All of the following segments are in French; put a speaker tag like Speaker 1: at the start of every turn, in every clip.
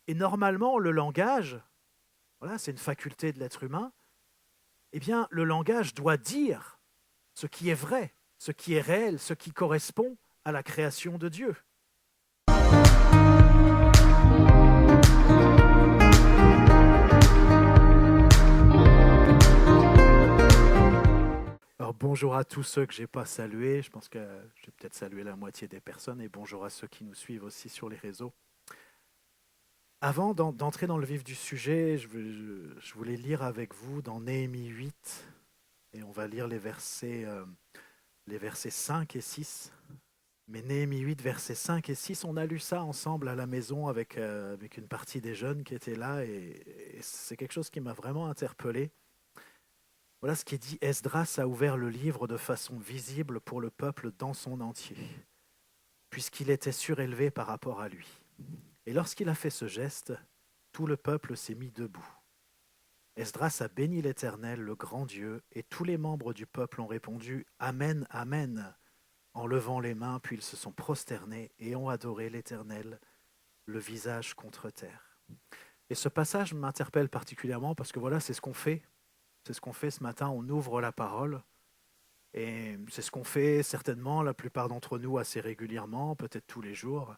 Speaker 1: Et normalement, le langage, voilà, c'est une faculté de l'être humain, eh bien, le langage doit dire ce qui est vrai, ce qui est réel, ce qui correspond à la création de Dieu. Alors bonjour à tous ceux que je n'ai pas salués, je pense que j'ai peut-être salué la moitié des personnes, et bonjour à ceux qui nous suivent aussi sur les réseaux. Avant d'entrer dans le vif du sujet, je voulais lire avec vous dans Néhémie 8, et on va lire les versets 5 et 6. Mais Néhémie 8, versets 5 et 6, on a lu ça ensemble à la maison avec une partie des jeunes qui étaient là, et c'est quelque chose qui m'a vraiment interpellé. Voilà ce qui est dit: Esdras a ouvert le livre de façon visible pour le peuple dans son entier, puisqu'il était surélevé par rapport à lui. Et lorsqu'il a fait ce geste, tout le peuple s'est mis debout. Esdras a béni l'Éternel, le grand Dieu, et tous les membres du peuple ont répondu « Amen, Amen » en levant les mains, puis ils se sont prosternés et ont adoré l'Éternel, le visage contre terre. Et ce passage m'interpelle particulièrement parce que voilà, c'est ce qu'on fait. C'est ce qu'on fait ce matin, on ouvre la parole. Et c'est ce qu'on fait certainement la plupart d'entre nous assez régulièrement, peut-être tous les jours.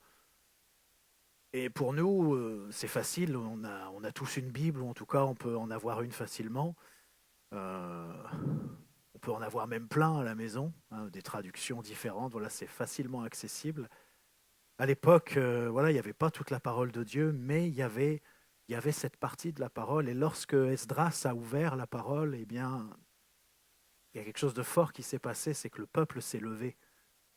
Speaker 1: Et pour nous, c'est facile, on a tous une Bible, ou en tout cas on peut en avoir une facilement. Euh, on peut en avoir même plein à la maison, hein, des traductions différentes, voilà, c'est facilement accessible. À l'époque, voilà, il n'y avait pas toute la parole de Dieu, mais il y avait cette partie de la parole. Et lorsque Esdras a ouvert la parole, eh bien, il y a quelque chose de fort qui s'est passé, c'est que le peuple s'est levé.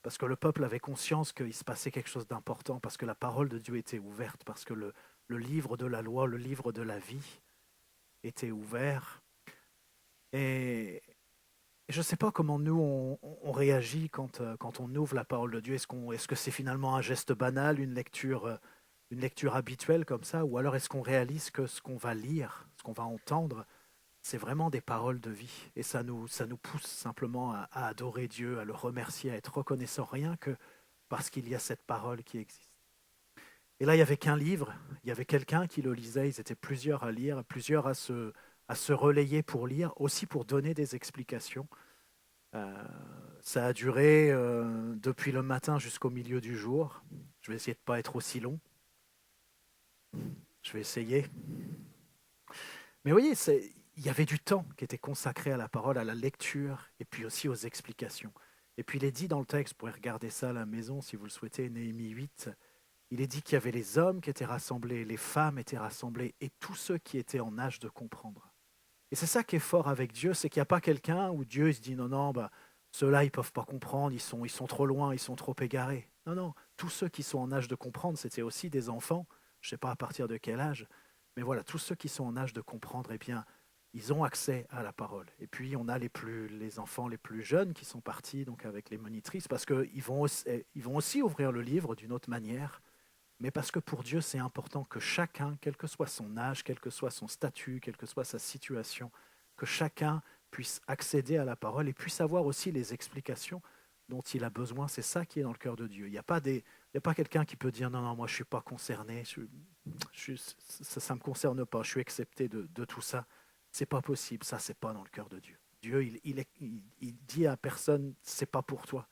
Speaker 1: Parce que le peuple avait conscience qu'il se passait quelque chose d'important, parce que la parole de Dieu était ouverte, parce que le livre de la loi, le livre de la vie était ouvert. Et je ne sais pas comment nous, on réagit quand on ouvre la parole de Dieu. Est-ce que c'est finalement un geste banal, une lecture habituelle comme ça, ou alors est-ce qu'on réalise que ce qu'on va lire, ce qu'on va entendre, c'est vraiment des paroles de vie. Et ça nous pousse simplement à adorer Dieu, à le remercier, à être reconnaissant rien que parce qu'il y a cette parole qui existe. Et là, il n'y avait qu'un livre, il y avait quelqu'un qui le lisait, ils étaient plusieurs à lire, plusieurs à se relayer pour lire, aussi pour donner des explications. Euh, Ça a duré depuis le matin jusqu'au milieu du jour. Je vais essayer de ne pas être aussi long. Je vais essayer. Mais vous voyez, il y avait du temps qui était consacré à la parole, à la lecture, et puis aussi aux explications. Et puis il est dit dans le texte, vous pourrez regarder ça à la maison si vous le souhaitez, Néhémie 8, il est dit qu'il y avait les hommes qui étaient rassemblés, les femmes étaient rassemblées, et tous ceux qui étaient en âge de comprendre. Et c'est ça qui est fort avec Dieu, c'est qu'il n'y a pas quelqu'un où Dieu il se dit non, non, bah, ceux-là, ils ne peuvent pas comprendre, ils sont trop loin, ils sont trop égarés. Non, non, tous ceux qui sont en âge de comprendre, c'était aussi des enfants, je ne sais pas à partir de quel âge, mais voilà, tous ceux qui sont en âge de comprendre, eh bien, ils ont accès à la parole. Et puis, on a les enfants les plus jeunes qui sont partis donc avec les monitrices, parce qu'ils ils vont aussi ouvrir le livre d'une autre manière, mais parce que pour Dieu, c'est important que chacun, quel que soit son âge, quel que soit son statut, quelle que soit sa situation, que chacun puisse accéder à la parole et puisse avoir aussi les explications dont il a besoin. C'est ça qui est dans le cœur de Dieu. Il n'y a pas quelqu'un qui peut dire non, non, moi je ne suis pas concerné, ça ne me concerne pas, je suis accepté de tout ça. C'est pas possible, ça, c'est pas dans le cœur de Dieu. Dieu, il dit à personne, c'est pas pour toi.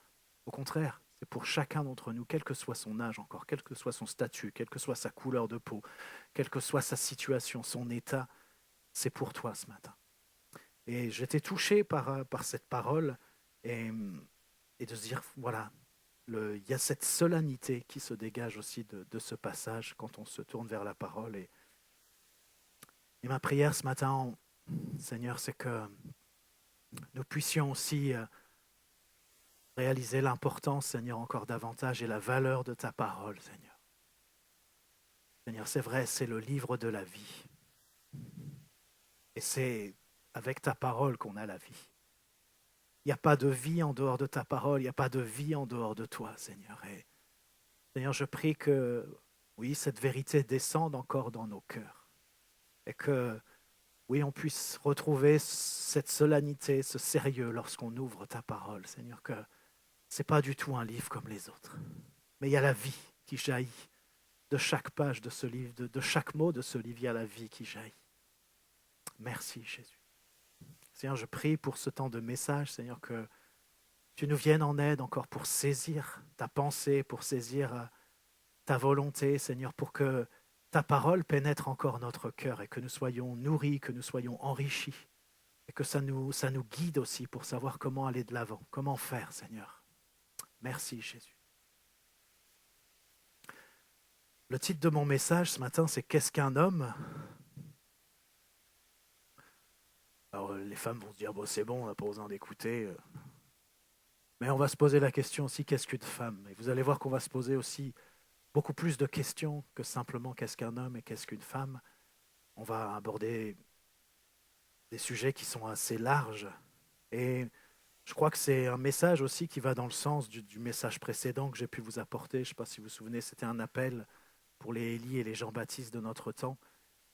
Speaker 1: Au contraire, c'est pour chacun d'entre nous, quel que soit son âge encore, quel que soit son statut, quelle que soit sa couleur de peau, quelle que soit sa situation, son état, c'est pour toi ce matin. Et j'étais touché par cette parole et, et de se dire, voilà, il y a cette solennité qui se dégage aussi de ce passage quand on se tourne vers la parole. Et ma prière ce matin, Seigneur, c'est que nous puissions aussi réaliser l'importance, Seigneur, encore davantage et la valeur de ta parole, Seigneur. Seigneur, c'est vrai, c'est le livre de la vie. Et c'est avec ta parole qu'on a la vie. Il n'y a pas de vie en dehors de ta parole, il n'y a pas de vie en dehors de toi, Seigneur. Et Seigneur, je prie que, oui, cette vérité descende encore dans nos cœurs. Et que, oui, on puisse retrouver cette solennité, ce sérieux lorsqu'on ouvre ta parole, Seigneur, que ce n'est pas du tout un livre comme les autres. Mais il y a la vie qui jaillit. de chaque page de ce livre, de chaque mot de ce livre, il y a la vie qui jaillit. Merci Jésus. Seigneur, je prie pour ce temps de message, Seigneur, que tu nous viennes en aide encore pour saisir ta pensée, pour saisir ta volonté, Seigneur, pour que ta parole pénètre encore notre cœur et que nous soyons nourris, que nous soyons enrichis et que ça nous guide aussi pour savoir comment aller de l'avant, comment faire, Seigneur. Merci Jésus. Le titre de mon message ce matin, c'est « Qu'est-ce qu'un homme ?» Alors les femmes vont se dire « Bon, c'est bon, on n'a pas besoin d'écouter. » Mais on va se poser la question aussi « Qu'est-ce qu'une femme ?» Et vous allez voir qu'on va se poser aussi beaucoup plus de questions que simplement « Qu'est-ce qu'un homme ?» et « Qu'est-ce qu'une femme ?» On va aborder des sujets qui sont assez larges. Et je crois que c'est un message aussi qui va dans le sens du message précédent que j'ai pu vous apporter. Je ne sais pas si vous vous souvenez, c'était un appel pour les Élie et les Jean-Baptiste de notre temps.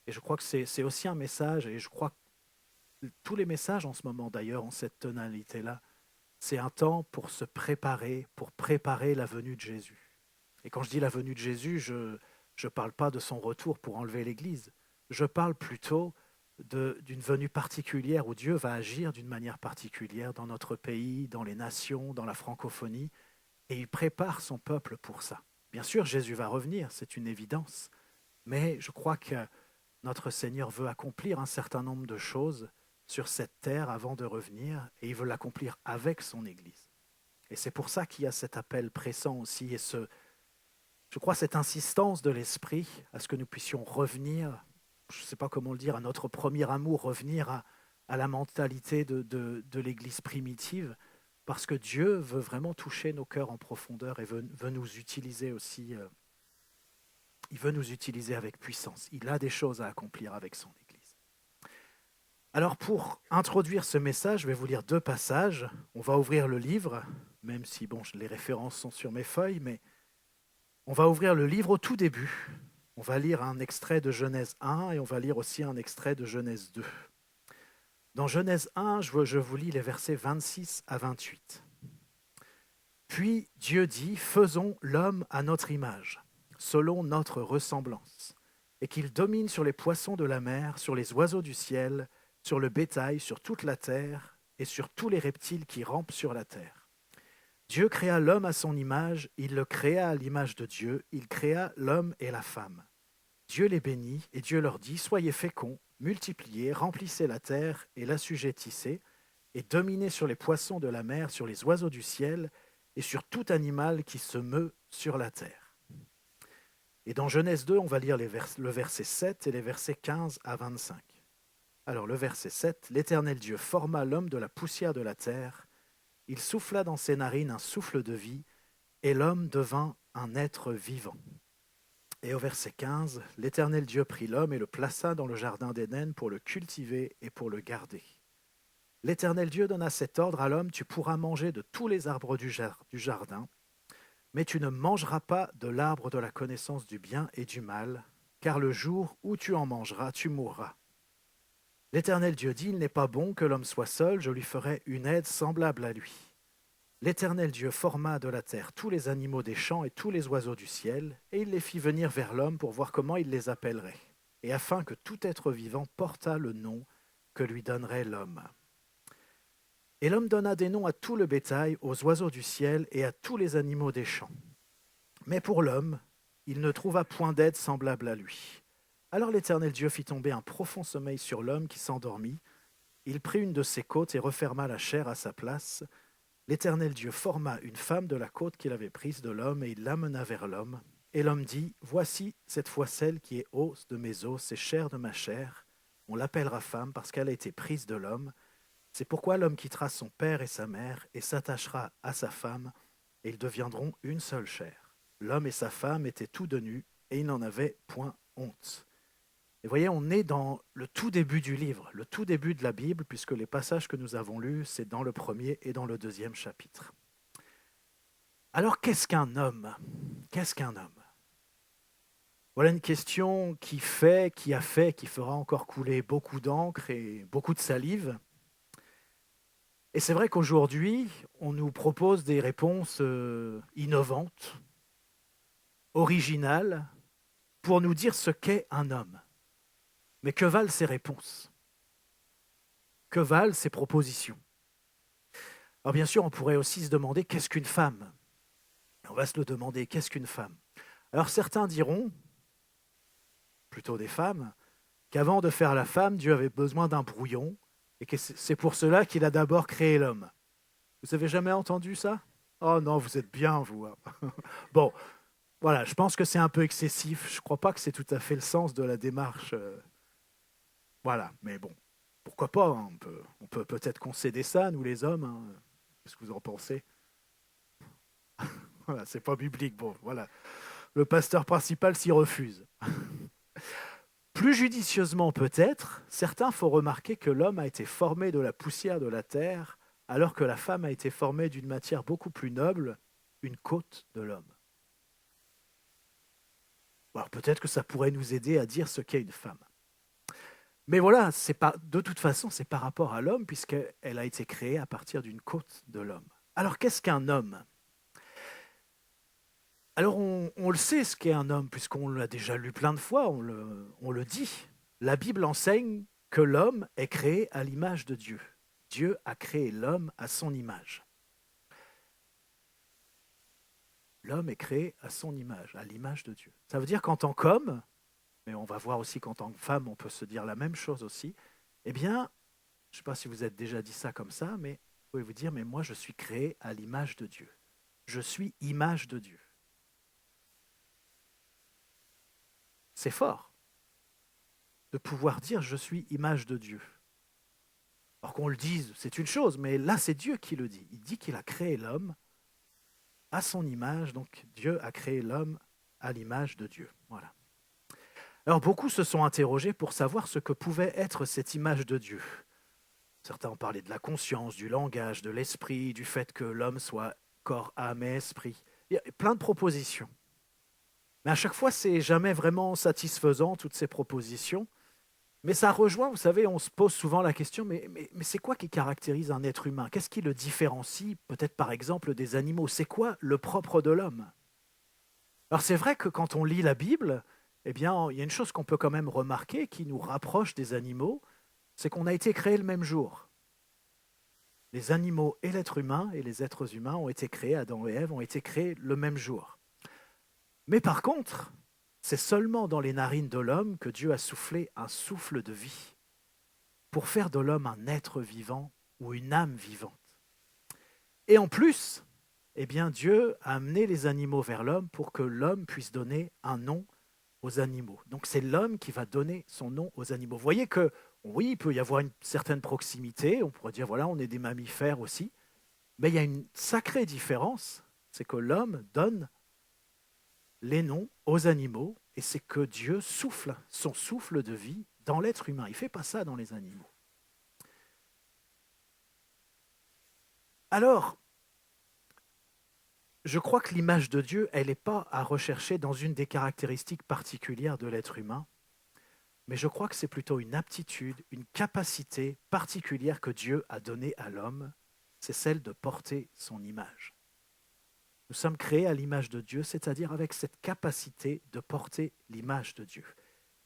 Speaker 1: Et je crois que c'est aussi un message, et je crois que tous les messages en ce moment d'ailleurs ont cette tonalité-là. C'est un temps pour se préparer, pour préparer la venue de Jésus. Et quand je dis la venue de Jésus, je ne parle pas de son retour pour enlever l'Église. Je parle plutôt d'une venue particulière où Dieu va agir d'une manière particulière dans notre pays, dans les nations, dans la francophonie, et il prépare son peuple pour ça. Bien sûr, Jésus va revenir, c'est une évidence, mais je crois que notre Seigneur veut accomplir un certain nombre de choses sur cette terre avant de revenir, et il veut l'accomplir avec son Église. Et c'est pour ça qu'il y a cet appel pressant aussi, et je crois cette insistance de l'Esprit à ce que nous puissions revenir, je ne sais pas comment le dire, à notre premier amour, revenir à la mentalité de l'Église primitive, parce que Dieu veut vraiment toucher nos cœurs en profondeur et veut nous utiliser aussi. Il veut nous utiliser avec puissance. Il a des choses à accomplir avec son Église. Alors pour introduire ce message, je vais vous lire 2 passages. On va ouvrir le livre, même si les références sont sur mes feuilles, mais on va ouvrir le livre au tout début. On va lire un extrait de Genèse 1 et on va lire aussi un extrait de Genèse 2. Dans Genèse 1, je vous lis les versets 26 à 28. « Puis Dieu dit, faisons l'homme à notre image, selon notre ressemblance, et qu'il domine sur les poissons de la mer, sur les oiseaux du ciel, sur le bétail, sur toute la terre, et sur tous les reptiles qui rampent sur la terre. Dieu créa l'homme à son image, il le créa à l'image de Dieu, il créa l'homme et la femme. Dieu les bénit, et Dieu leur dit, soyez féconds, multipliez, remplissez la terre et l'assujettissez, et dominez sur les poissons de la mer, sur les oiseaux du ciel, et sur tout animal qui se meut sur la terre. » Et dans Genèse 2, on va lire le verset 7 et les versets 15 à 25. Alors le verset 7, « L'Éternel Dieu forma l'homme de la poussière de la terre, il souffla dans ses narines un souffle de vie, et l'homme devint un être vivant. » Et au verset 15, « L'Éternel Dieu prit l'homme et le plaça dans le jardin d'Éden pour le cultiver et pour le garder. L'Éternel Dieu donna cet ordre à l'homme, tu pourras manger de tous les arbres du jardin, mais tu ne mangeras pas de l'arbre de la connaissance du bien et du mal, car le jour où tu en mangeras, tu mourras. L'Éternel Dieu dit, il n'est pas bon que l'homme soit seul, je lui ferai une aide semblable à lui. L'Éternel Dieu forma de la terre tous les animaux des champs et tous les oiseaux du ciel, et il les fit venir vers l'homme pour voir comment il les appellerait, et afin que tout être vivant portât le nom que lui donnerait l'homme. Et l'homme donna des noms à tout le bétail, aux oiseaux du ciel et à tous les animaux des champs. Mais pour l'homme, il ne trouva point d'aide semblable à lui. Alors l'Éternel Dieu fit tomber un profond sommeil sur l'homme qui s'endormit. Il prit une de ses côtes et referma la chair à sa place. L'Éternel Dieu forma une femme de la côte qu'il avait prise de l'homme et il l'amena vers l'homme. Et l'homme dit, « Voici cette fois celle qui est os de mes os, c'est chair de ma chair. On l'appellera femme parce qu'elle a été prise de l'homme. C'est pourquoi l'homme quittera son père et sa mère et s'attachera à sa femme, et ils deviendront une seule chair. L'homme et sa femme étaient tous de nus, et ils n'en avaient point honte. » Et voyez, on est dans le tout début du livre, le tout début de la Bible, puisque les passages que nous avons lus, c'est dans le 1er et dans le 2e chapitre. Alors, qu'est-ce qu'un homme ? Qu'est-ce qu'un homme ? Voilà une question qui fera encore couler beaucoup d'encre et beaucoup de salive. Et c'est vrai qu'aujourd'hui, on nous propose des réponses innovantes, originales, pour nous dire ce qu'est un homme. Mais que valent ces réponses? Que valent ces propositions? Alors bien sûr, on pourrait aussi se demander qu'est-ce qu'une femme? On va se le demander, qu'est-ce qu'une femme? Alors certains diront, plutôt des femmes, qu'avant de faire la femme, Dieu avait besoin d'un brouillon, et que c'est pour cela qu'il a d'abord créé l'homme. Vous avez jamais entendu ça? Oh non, vous êtes bien, vous. Bon, voilà, je pense que c'est un peu excessif. Je ne crois pas que c'est tout à fait le sens de la démarche. Voilà, mais bon, pourquoi pas, hein, on peut peut-être concéder ça, nous les hommes. Hein. Qu'est-ce que vous en pensez? Voilà, c'est pas biblique. Bon, voilà. Le pasteur principal s'y refuse. Plus judicieusement peut-être, certains font remarquer que l'homme a été formé de la poussière de la terre, alors que la femme a été formée d'une matière beaucoup plus noble, une côte de l'homme. Alors peut-être que ça pourrait nous aider à dire ce qu'est une femme. Mais voilà, de toute façon, c'est par rapport à l'homme, puisqu'elle a été créée à partir d'une côte de l'homme. Alors qu'est-ce qu'un homme? Alors on le sait ce qu'est un homme, puisqu'on l'a déjà lu plein de fois, on le dit. La Bible enseigne que l'homme est créé à l'image de Dieu. Dieu a créé l'homme à son image. L'homme est créé à son image, à l'image de Dieu. Ça veut dire qu'en tant qu'homme, mais on va voir aussi qu'en tant que femme, on peut se dire la même chose aussi, eh bien, je ne sais pas si vous êtes déjà dit ça comme ça, mais vous pouvez vous dire, mais moi je suis créé à l'image de Dieu. Je suis image de Dieu. C'est fort de pouvoir dire je suis image de Dieu. Alors qu'on le dise, c'est une chose, mais là c'est Dieu qui le dit. Il dit qu'il a créé l'homme à son image, donc Dieu a créé l'homme à l'image de Dieu. Voilà. Alors beaucoup se sont interrogés pour savoir ce que pouvait être cette image de Dieu. Certains ont parlé de la conscience, du langage, de l'esprit, du fait que l'homme soit corps, âme et esprit. Il y a plein de propositions. Mais à chaque fois, c'est jamais vraiment satisfaisant, toutes ces propositions. Mais ça rejoint, vous savez, on se pose souvent la question, mais c'est quoi qui caractérise un être humain? Qu'est-ce qui le différencie, peut-être par exemple, des animaux? C'est quoi le propre de l'homme? Alors c'est vrai que quand on lit la Bible, eh bien, il y a une chose qu'on peut quand même remarquer qui nous rapproche des animaux, c'est qu'on a été créés le même jour. Les animaux et l'être humain et les êtres humains ont été créés, Adam et Ève ont été créés le même jour. Mais par contre, c'est seulement dans les narines de l'homme que Dieu a soufflé un souffle de vie pour faire de l'homme un être vivant ou une âme vivante. Et en plus, eh bien, Dieu a amené les animaux vers l'homme pour que l'homme puisse donner un nom aux animaux. Donc c'est l'homme qui va donner son nom aux animaux. Vous voyez que, oui, il peut y avoir une certaine proximité, on pourrait dire, voilà, on est des mammifères aussi, mais il y a une sacrée différence, c'est que l'homme donne les noms aux animaux, et c'est que Dieu souffle son souffle de vie dans l'être humain. Il ne fait pas ça dans les animaux. Alors, je crois que l'image de Dieu, elle n'est pas à rechercher dans une des caractéristiques particulières de l'être humain, mais je crois que c'est plutôt une aptitude, une capacité particulière que Dieu a donnée à l'homme, c'est celle de porter son image. Nous sommes créés à l'image de Dieu, c'est-à-dire avec cette capacité de porter l'image de Dieu.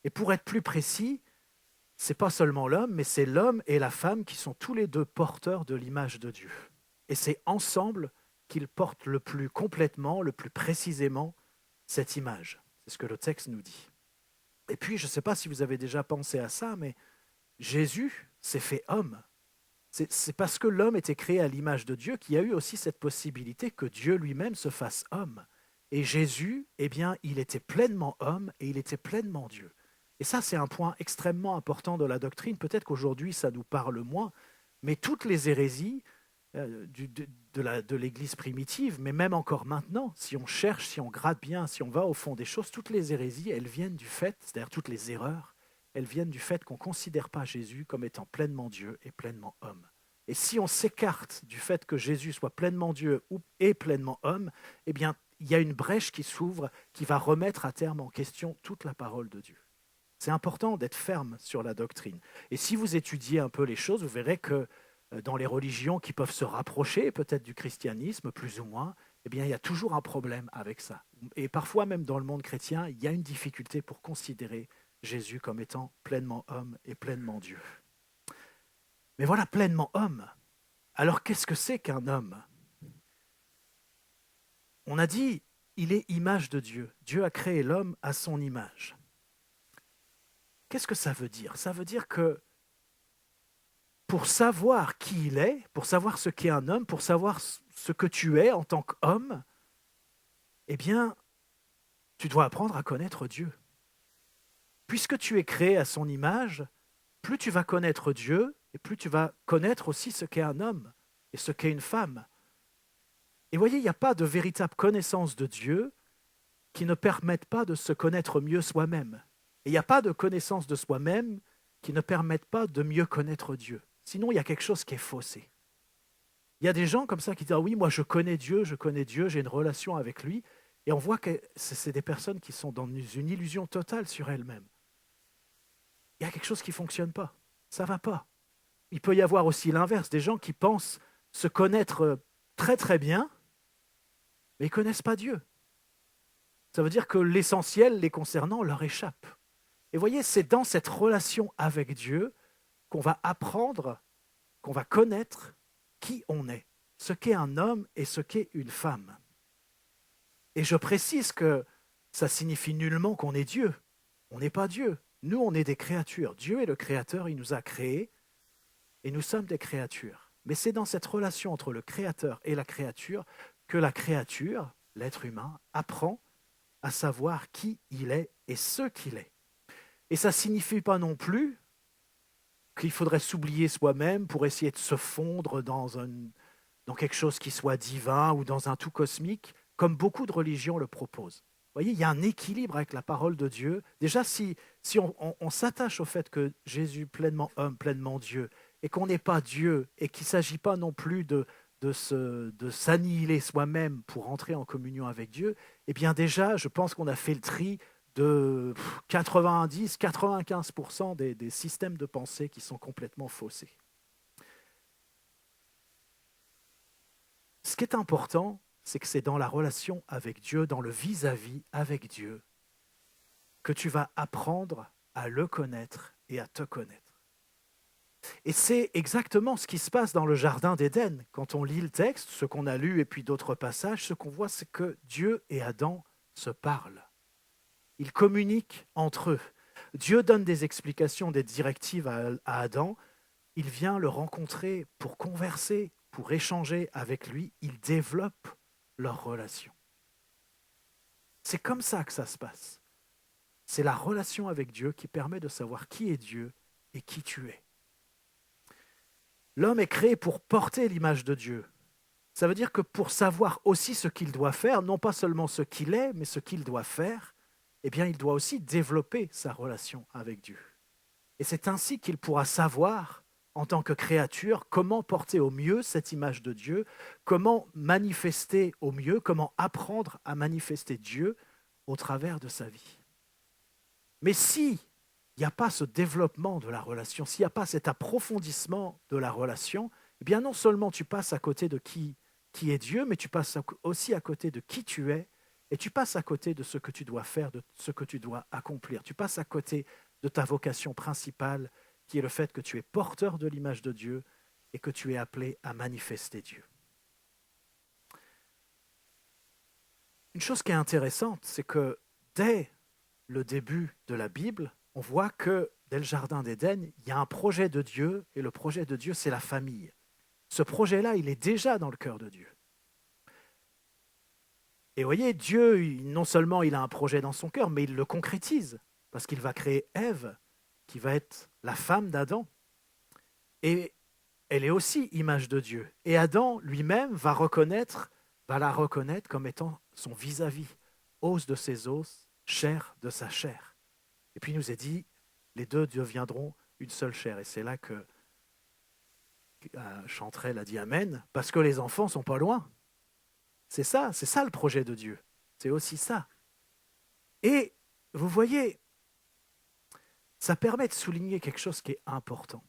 Speaker 1: Et pour être plus précis, ce n'est pas seulement l'homme, mais c'est l'homme et la femme qui sont tous les deux porteurs de l'image de Dieu. Et c'est ensemble qu'ils portent le plus complètement, le plus précisément cette image. C'est ce que le texte nous dit. Et puis, je ne sais pas si vous avez déjà pensé à ça, mais Jésus s'est fait homme. C'est parce que l'homme était créé à l'image de Dieu qu'il y a eu aussi cette possibilité que Dieu lui-même se fasse homme. Et Jésus, eh bien, il était pleinement homme et il était pleinement Dieu. Et ça, c'est un point extrêmement important de la doctrine. Peut-être qu'aujourd'hui, ça nous parle moins, mais toutes les hérésies de l'Église primitive, mais même encore maintenant, si on cherche, si on gratte bien, si on va au fond des choses, toutes les hérésies, elles viennent du fait, c'est-à-dire toutes les erreurs, elles viennent du fait qu'on ne considère pas Jésus comme étant pleinement Dieu et pleinement homme. Et si on s'écarte du fait que Jésus soit pleinement Dieu et pleinement homme, eh bien, il y a une brèche qui s'ouvre qui va remettre à terme en question toute la parole de Dieu. C'est important d'être ferme sur la doctrine. Et si vous étudiez un peu les choses, vous verrez que dans les religions qui peuvent se rapprocher peut-être du christianisme, plus ou moins, eh bien, il y a toujours un problème avec ça. Et parfois, même dans le monde chrétien, il y a une difficulté pour considérer Jésus comme étant pleinement homme et pleinement Dieu. Mais voilà, pleinement homme. Alors, qu'est-ce que c'est qu'un homme? On a dit, il est image de Dieu. Dieu a créé l'homme à son image. Qu'est-ce que ça veut dire? Ça veut dire que pour savoir qui il est, pour savoir ce qu'est un homme, pour savoir ce que tu es en tant qu'homme, eh bien, tu dois apprendre à connaître Dieu. Puisque tu es créé à son image, plus tu vas connaître Dieu, et plus tu vas connaître aussi ce qu'est un homme et ce qu'est une femme. Et voyez, il n'y a pas de véritable connaissance de Dieu qui ne permette pas de se connaître mieux soi-même. Et il n'y a pas de connaissance de soi-même qui ne permette pas de mieux connaître Dieu. Sinon, il y a quelque chose qui est faussé. Il y a des gens comme ça qui disent « Ah oui, moi je connais Dieu, j'ai une relation avec lui ». Et on voit que c'est des personnes qui sont dans une illusion totale sur elles-mêmes. Il y a quelque chose qui ne fonctionne pas. Ça ne va pas. Il peut y avoir aussi l'inverse, des gens qui pensent se connaître très très bien, mais ils ne connaissent pas Dieu. Ça veut dire que l'essentiel les concernant leur échappe. Et voyez, c'est dans cette relation avec Dieu qu'on va apprendre, qu'on va connaître qui on est, ce qu'est un homme et ce qu'est une femme. Et je précise que ça signifie nullement qu'on est Dieu. On n'est pas Dieu. Nous, on est des créatures. Dieu est le Créateur, il nous a créés et nous sommes des créatures. Mais c'est dans cette relation entre le Créateur et la créature que la créature, l'être humain, apprend à savoir qui il est et ce qu'il est. Et ça ne signifie pas non plus qu'il faudrait s'oublier soi-même pour essayer de se fondre dans quelque chose qui soit divin ou dans un tout cosmique, comme beaucoup de religions le proposent. Vous voyez, il y a un équilibre avec la parole de Dieu. Déjà, si on s'attache au fait que Jésus, pleinement homme, pleinement Dieu, et qu'on n'est pas Dieu, et qu'il ne s'agit pas non plus de s'annihiler soi-même pour entrer en communion avec Dieu, eh bien déjà, je pense qu'on a fait le tri de 90-95% des systèmes de pensée qui sont complètement faussés. Ce qui est important, c'est que c'est dans la relation avec Dieu, dans le vis-à-vis avec Dieu, que tu vas apprendre à le connaître et à te connaître. Et c'est exactement ce qui se passe dans le Jardin d'Éden. Quand on lit le texte, ce qu'on a lu et puis d'autres passages, ce qu'on voit, c'est que Dieu et Adam se parlent. Ils communiquent entre eux. Dieu donne des explications, des directives à Adam. Il vient le rencontrer pour converser, pour échanger avec lui. Ils développent leur relation. C'est comme ça que ça se passe. C'est la relation avec Dieu qui permet de savoir qui est Dieu et qui tu es. L'homme est créé pour porter l'image de Dieu. Ça veut dire que pour savoir aussi ce qu'il doit faire, non pas seulement ce qu'il est, mais ce qu'il doit faire, eh bien, il doit aussi développer sa relation avec Dieu. Et c'est ainsi qu'il pourra savoir, en tant que créature, comment porter au mieux cette image de Dieu, comment manifester au mieux, comment apprendre à manifester Dieu au travers de sa vie. Mais si il n'y a pas ce développement de la relation, s'il n'y a pas cet approfondissement de la relation, eh bien non seulement tu passes à côté de qui est Dieu, mais tu passes aussi à côté de qui tu es, et tu passes à côté de ce que tu dois faire, de ce que tu dois accomplir. Tu passes à côté de ta vocation principale, qui est le fait que tu es porteur de l'image de Dieu et que tu es appelé à manifester Dieu. Une chose qui est intéressante, c'est que dès le début de la Bible, on voit que dès le Jardin d'Éden, il y a un projet de Dieu, et le projet de Dieu, c'est la famille. Ce projet-là, il est déjà dans le cœur de Dieu. Et vous voyez, Dieu, non seulement il a un projet dans son cœur, mais il le concrétise, parce qu'il va créer Ève, qui va être la femme d'Adam. Et elle est aussi image de Dieu. Et Adam lui-même va la reconnaître comme étant son vis-à-vis, os de ses os, chair de sa chair. Et puis il nous est dit, les deux deviendront une seule chair. Et c'est là que Chanterelle a dit Amen, parce que les enfants ne sont pas loin. C'est ça le projet de Dieu. C'est aussi ça. Et vous voyez, ça permet de souligner quelque chose qui est important.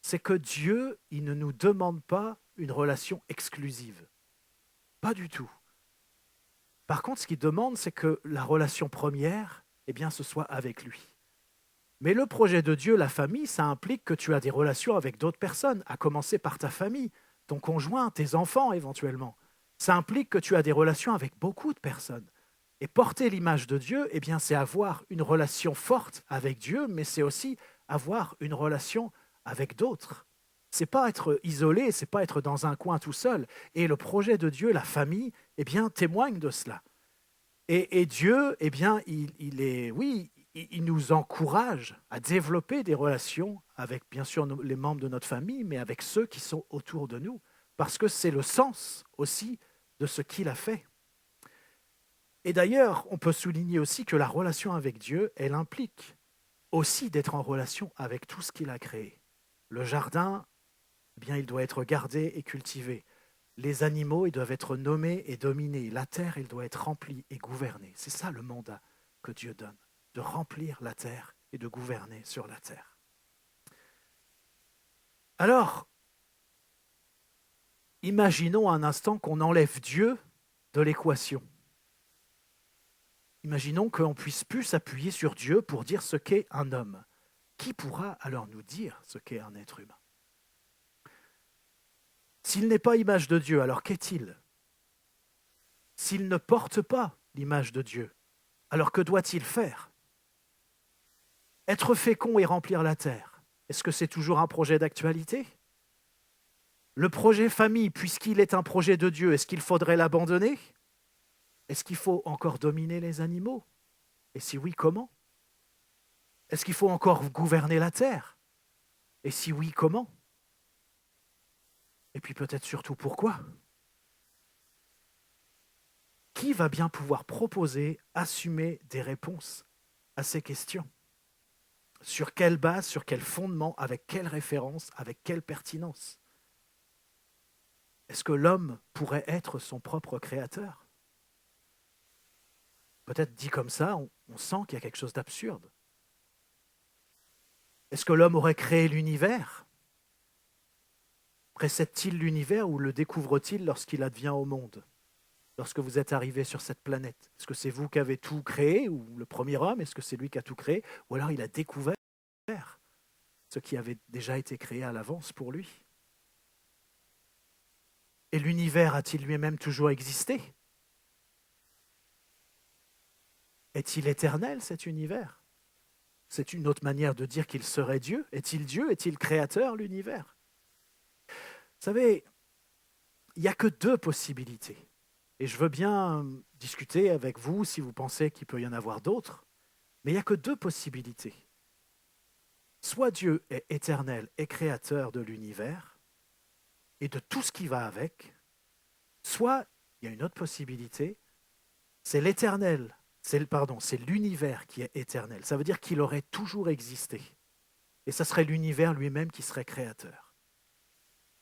Speaker 1: C'est que Dieu, il ne nous demande pas une relation exclusive. Pas du tout. Par contre, ce qu'il demande, c'est que la relation première, eh bien, ce soit avec lui. Mais le projet de Dieu, la famille, ça implique que tu as des relations avec d'autres personnes, à commencer par ta famille, ton conjoint, tes enfants éventuellement. Ça implique que tu as des relations avec beaucoup de personnes. Et porter l'image de Dieu, eh bien, c'est avoir une relation forte avec Dieu, mais c'est aussi avoir une relation avec d'autres. C'est pas être isolé, c'est pas être dans un coin tout seul. Et le projet de Dieu, la famille, eh bien, témoigne de cela. Et Dieu, eh bien, il nous encourage à développer des relations avec, bien sûr, les membres de notre famille, mais avec ceux qui sont autour de nous, parce que c'est le sens aussi de ce qu'il a fait. Et d'ailleurs, on peut souligner aussi que la relation avec Dieu, elle implique aussi d'être en relation avec tout ce qu'il a créé. Le jardin, eh bien, il doit être gardé et cultivé. Les animaux, ils doivent être nommés et dominés. La terre, elle doit être remplie et gouvernée. C'est ça le mandat que Dieu donne, de remplir la terre et de gouverner sur la terre. Alors, imaginons un instant qu'on enlève Dieu de l'équation. Imaginons qu'on ne puisse plus s'appuyer sur Dieu pour dire ce qu'est un homme. Qui pourra alors nous dire ce qu'est un être humain? S'il n'est pas image de Dieu, alors qu'est-il? S'il ne porte pas l'image de Dieu, alors que doit-il faire? Être fécond et remplir la terre, est-ce que c'est toujours un projet d'actualité? Le projet famille, puisqu'il est un projet de Dieu, est-ce qu'il faudrait l'abandonner? Est-ce qu'il faut encore dominer les animaux? Et si oui, comment? Est-ce qu'il faut encore gouverner la terre? Et si oui, comment? Et puis peut-être surtout pourquoi? Qui va bien pouvoir proposer, assumer des réponses à ces questions? Sur quelle base, sur quel fondement, avec quelle référence, avec quelle pertinence? Est-ce que l'homme pourrait être son propre créateur? Peut-être dit comme ça, on sent qu'il y a quelque chose d'absurde. Est-ce que l'homme aurait créé l'univers? Précède-t-il l'univers ou le découvre-t-il lorsqu'il advient au monde? Lorsque vous êtes arrivé sur cette planète? Est-ce que c'est vous qui avez tout créé, ou le premier homme? Est-ce que c'est lui qui a tout créé? Ou alors il a découvert ce qui avait déjà été créé à l'avance pour lui? Et l'univers a-t-il lui-même toujours existé? Est-il éternel, cet univers? C'est une autre manière de dire qu'il serait Dieu. Est-il Dieu? Est-il créateur, l'univers? Vous savez, il n'y a que deux possibilités. Et je veux bien discuter avec vous si vous pensez qu'il peut y en avoir d'autres. Mais il n'y a que deux possibilités. Soit Dieu est éternel et créateur de l'univers et de tout ce qui va avec, soit il y a une autre possibilité, c'est l'éternel, c'est l'univers qui est éternel. Ça veut dire qu'il aurait toujours existé. Et ça serait l'univers lui-même qui serait créateur.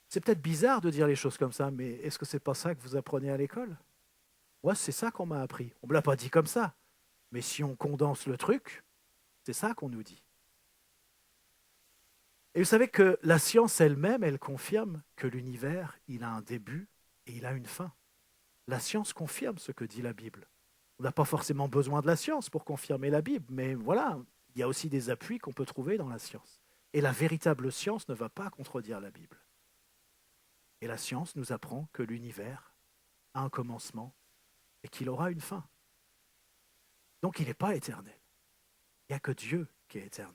Speaker 1: C'est peut-être bizarre de dire les choses comme ça, mais est-ce que c'est pas ça que vous apprenez à l'école? Moi, c'est ça qu'on m'a appris. On ne me l'a pas dit comme ça. Mais si on condense le truc, c'est ça qu'on nous dit. Et vous savez que la science elle-même, elle confirme que l'univers, il a un début et il a une fin. La science confirme ce que dit la Bible. On n'a pas forcément besoin de la science pour confirmer la Bible, mais voilà, il y a aussi des appuis qu'on peut trouver dans la science. Et la véritable science ne va pas contredire la Bible. Et la science nous apprend que l'univers a un commencement et qu'il aura une fin. Donc il n'est pas éternel. Il n'y a que Dieu qui est éternel.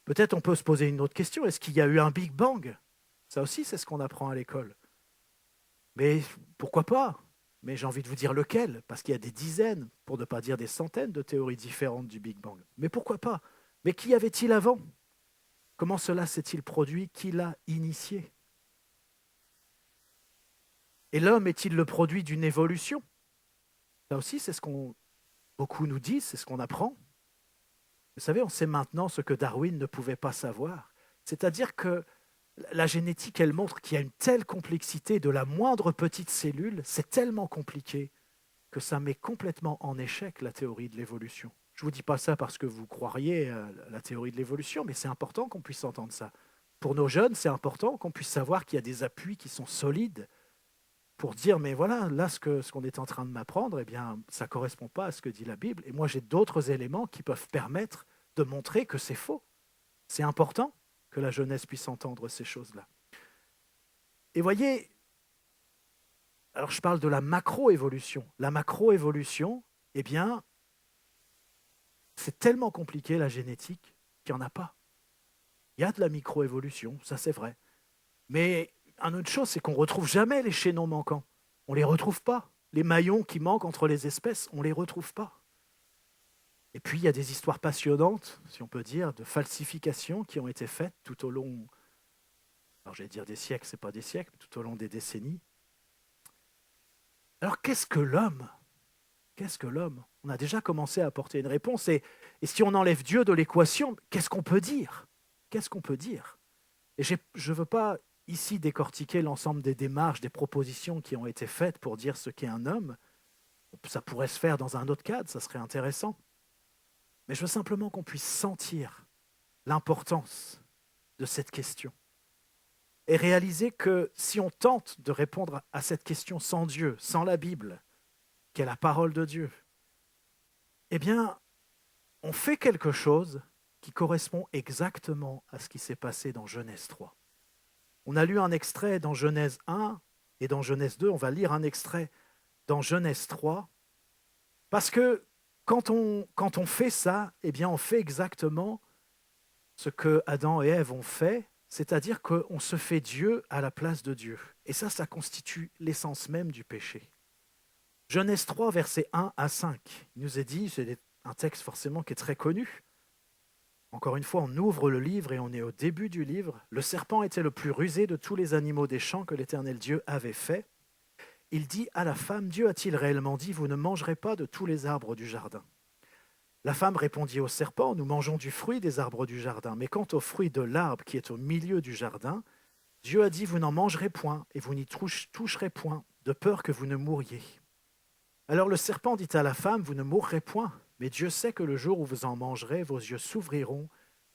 Speaker 1: Peut-être on peut se poser une autre question. Est-ce qu'il y a eu un Big Bang? Ça aussi, c'est ce qu'on apprend à l'école. Mais pourquoi pas? Mais j'ai envie de vous dire lequel, parce qu'il y a des dizaines, pour ne pas dire des centaines de théories différentes du Big Bang. Mais pourquoi pas? Mais qu'y avait-il avant? Comment cela s'est-il produit? Qui l'a initié? Et l'homme est-il le produit d'une évolution? Ça aussi, c'est ce qu'on beaucoup nous disent, c'est ce qu'on apprend. Vous savez, on sait maintenant ce que Darwin ne pouvait pas savoir. C'est-à-dire que la génétique, elle montre qu'il y a une telle complexité de la moindre petite cellule, c'est tellement compliqué que ça met complètement en échec la théorie de l'évolution. Je ne vous dis pas ça parce que vous croiriez à la théorie de l'évolution, mais c'est important qu'on puisse entendre ça. Pour nos jeunes, c'est important qu'on puisse savoir qu'il y a des appuis qui sont solides pour dire, mais voilà, là, ce qu'on est en train de m'apprendre, eh bien, ça ne correspond pas à ce que dit la Bible. Et moi, j'ai d'autres éléments qui peuvent permettre de montrer que c'est faux. C'est important que la jeunesse puisse entendre ces choses-là. Et voyez, alors je parle de la macroévolution. La macroévolution, eh bien, c'est tellement compliqué, la génétique, qu'il n'y en a pas. Il y a de la microévolution, ça c'est vrai. Mais une autre chose, c'est qu'on ne retrouve jamais les chaînons manquants. On ne les retrouve pas. Les maillons qui manquent entre les espèces, on ne les retrouve pas. Et puis, il y a des histoires passionnantes, si on peut dire, de falsifications qui ont été faites tout au long, alors j'allais dire des siècles, ce n'est pas des siècles, mais tout au long des décennies. Alors, qu'est-ce que l'homme ? Qu'est-ce que l'homme ? On a déjà commencé à apporter une réponse. Et si on enlève Dieu de l'équation, qu'est-ce qu'on peut dire ? Qu'est-ce qu'on peut dire ? Et je ne veux pas ici décortiquer l'ensemble des démarches, des propositions qui ont été faites pour dire ce qu'est un homme. Ça pourrait se faire dans un autre cadre, ça serait intéressant. Mais je veux simplement qu'on puisse sentir l'importance de cette question et réaliser que si on tente de répondre à cette question sans Dieu, sans la Bible, qui est la parole de Dieu, eh bien, on fait quelque chose qui correspond exactement à ce qui s'est passé dans Genèse 3. On a lu un extrait dans Genèse 1 et dans Genèse 2, on va lire un extrait dans Genèse 3, parce que quand on fait ça, eh bien, on fait exactement ce que Adam et Ève ont fait, c'est-à-dire qu'on se fait Dieu à la place de Dieu. Et ça constitue l'essence même du péché. Genèse 3, versets 1 à 5, il nous est dit, c'est un texte forcément qui est très connu. Encore une fois, on ouvre le livre et on est au début du livre. Le serpent était le plus rusé de tous les animaux des champs que l'Éternel Dieu avait fait. Il dit à la femme, Dieu a-t-il réellement dit, vous ne mangerez pas de tous les arbres du jardin ? La femme répondit au serpent, nous mangeons du fruit des arbres du jardin, mais quant au fruit de l'arbre qui est au milieu du jardin, Dieu a dit, vous n'en mangerez point et vous n'y toucherez point, de peur que vous ne mouriez. Alors le serpent dit à la femme, vous ne mourrez point, mais Dieu sait que le jour où vous en mangerez, vos yeux s'ouvriront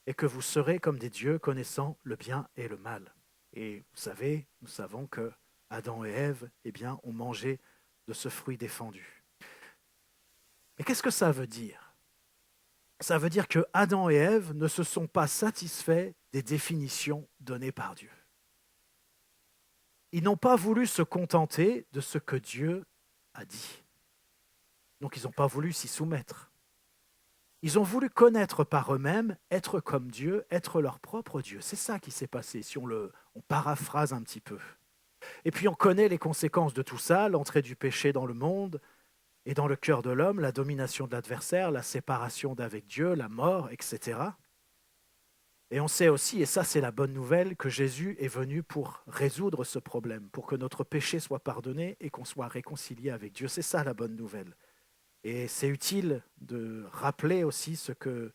Speaker 1: et que vous serez comme des dieux connaissant le bien et le mal. Et vous savez, nous savons que Adam et Ève, eh bien, ont mangé de ce fruit défendu. Mais qu'est-ce que ça veut dire ? Ça veut dire que Adam et Ève ne se sont pas satisfaits des définitions données par Dieu. Ils n'ont pas voulu se contenter de ce que Dieu a dit. Donc ils n'ont pas voulu s'y soumettre. Ils ont voulu connaître par eux-mêmes, être comme Dieu, être leur propre Dieu. C'est ça qui s'est passé, si on paraphrase un petit peu. Et puis on connaît les conséquences de tout ça, l'entrée du péché dans le monde et dans le cœur de l'homme, la domination de l'adversaire, la séparation d'avec Dieu, la mort, etc. Et on sait aussi, et ça c'est la bonne nouvelle, que Jésus est venu pour résoudre ce problème, pour que notre péché soit pardonné et qu'on soit réconcilié avec Dieu. C'est ça la bonne nouvelle. Et c'est utile de rappeler aussi ce que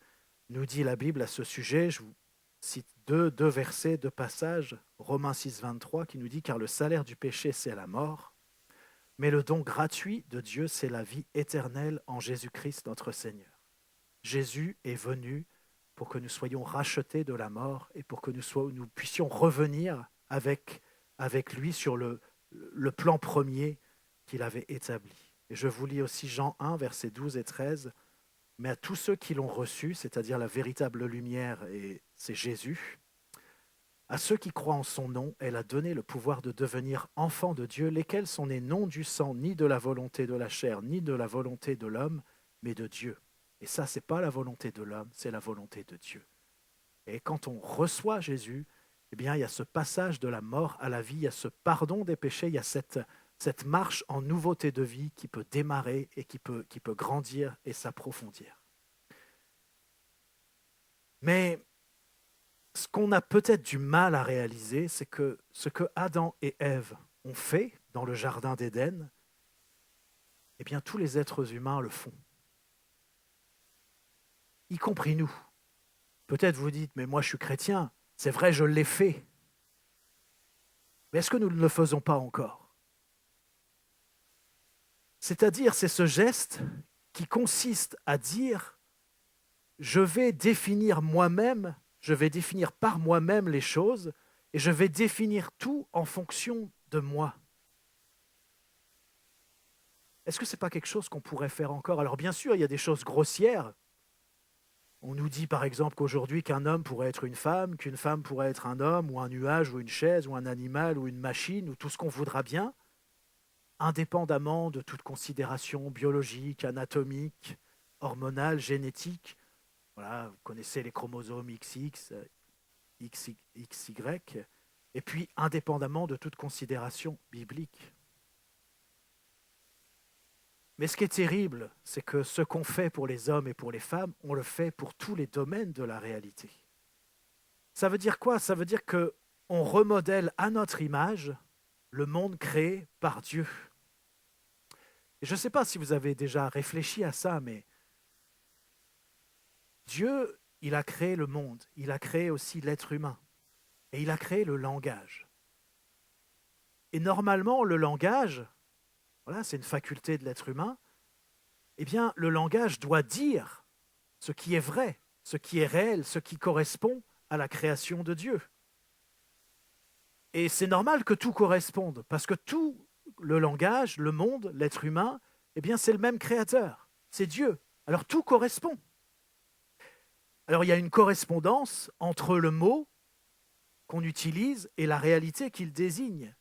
Speaker 1: nous dit la Bible à ce sujet. Je vous cite deux versets, deux passages, Romains 6, 23, qui nous dit « Car le salaire du péché, c'est la mort, mais le don gratuit de Dieu, c'est la vie éternelle en Jésus-Christ notre Seigneur. » Jésus est venu pour que nous soyons rachetés de la mort et pour que nous puissions revenir avec lui sur le plan premier qu'il avait établi. Et je vous lis aussi Jean 1, versets 12 et 13. « Mais à tous ceux qui l'ont reçu, c'est-à-dire la véritable lumière, et c'est Jésus, à ceux qui croient en son nom, elle a donné le pouvoir de devenir enfants de Dieu, lesquels sont nés non du sang, ni de la volonté de la chair, ni de la volonté de l'homme, mais de Dieu. » Et ça, ce n'est pas la volonté de l'homme, c'est la volonté de Dieu. Et quand on reçoit Jésus, eh bien, il y a ce passage de la mort à la vie, il y a ce pardon des péchés, il y a cette marche en nouveauté de vie qui peut démarrer et qui peut grandir et s'approfondir. Mais ce qu'on a peut-être du mal à réaliser, c'est que ce que Adam et Ève ont fait dans le jardin d'Éden, eh bien tous les êtres humains le font, y compris nous. Peut-être vous dites, mais moi je suis chrétien, c'est vrai, je l'ai fait. Mais est-ce que nous ne le faisons pas encore ? C'est-à-dire, c'est ce geste qui consiste à dire, je vais définir moi-même, je vais définir par moi-même les choses et je vais définir tout en fonction de moi. est-ce que ce n'est pas quelque chose qu'on pourrait faire encore? Alors bien sûr, il y a des choses grossières. On nous dit par exemple qu'aujourd'hui qu'un homme pourrait être une femme, qu'une femme pourrait être un homme, ou un nuage, ou une chaise, ou un animal, ou une machine, ou tout ce qu'on voudra bien, indépendamment de toute considération biologique, anatomique, hormonale, génétique. Voilà, vous connaissez les chromosomes XX, XY, et puis indépendamment de toute considération biblique. Mais ce qui est terrible, c'est que ce qu'on fait pour les hommes et pour les femmes, on le fait pour tous les domaines de la réalité. Ça veut dire quoi? Ça veut dire qu'on remodèle à notre image le monde créé par Dieu. Et je ne sais pas si vous avez déjà réfléchi à ça, mais Dieu, il a créé le monde, il a créé aussi l'être humain, et il a créé le langage. Et normalement, le langage, voilà, c'est une faculté de l'être humain, eh bien, le langage doit dire ce qui est vrai, ce qui est réel, ce qui correspond à la création de Dieu. Et c'est normal que tout corresponde, parce que tout le langage, le monde, l'être humain, eh bien, c'est le même créateur, c'est Dieu. Alors tout correspond. Alors il y a une correspondance entre le mot qu'on utilise et la réalité qu'il désigne.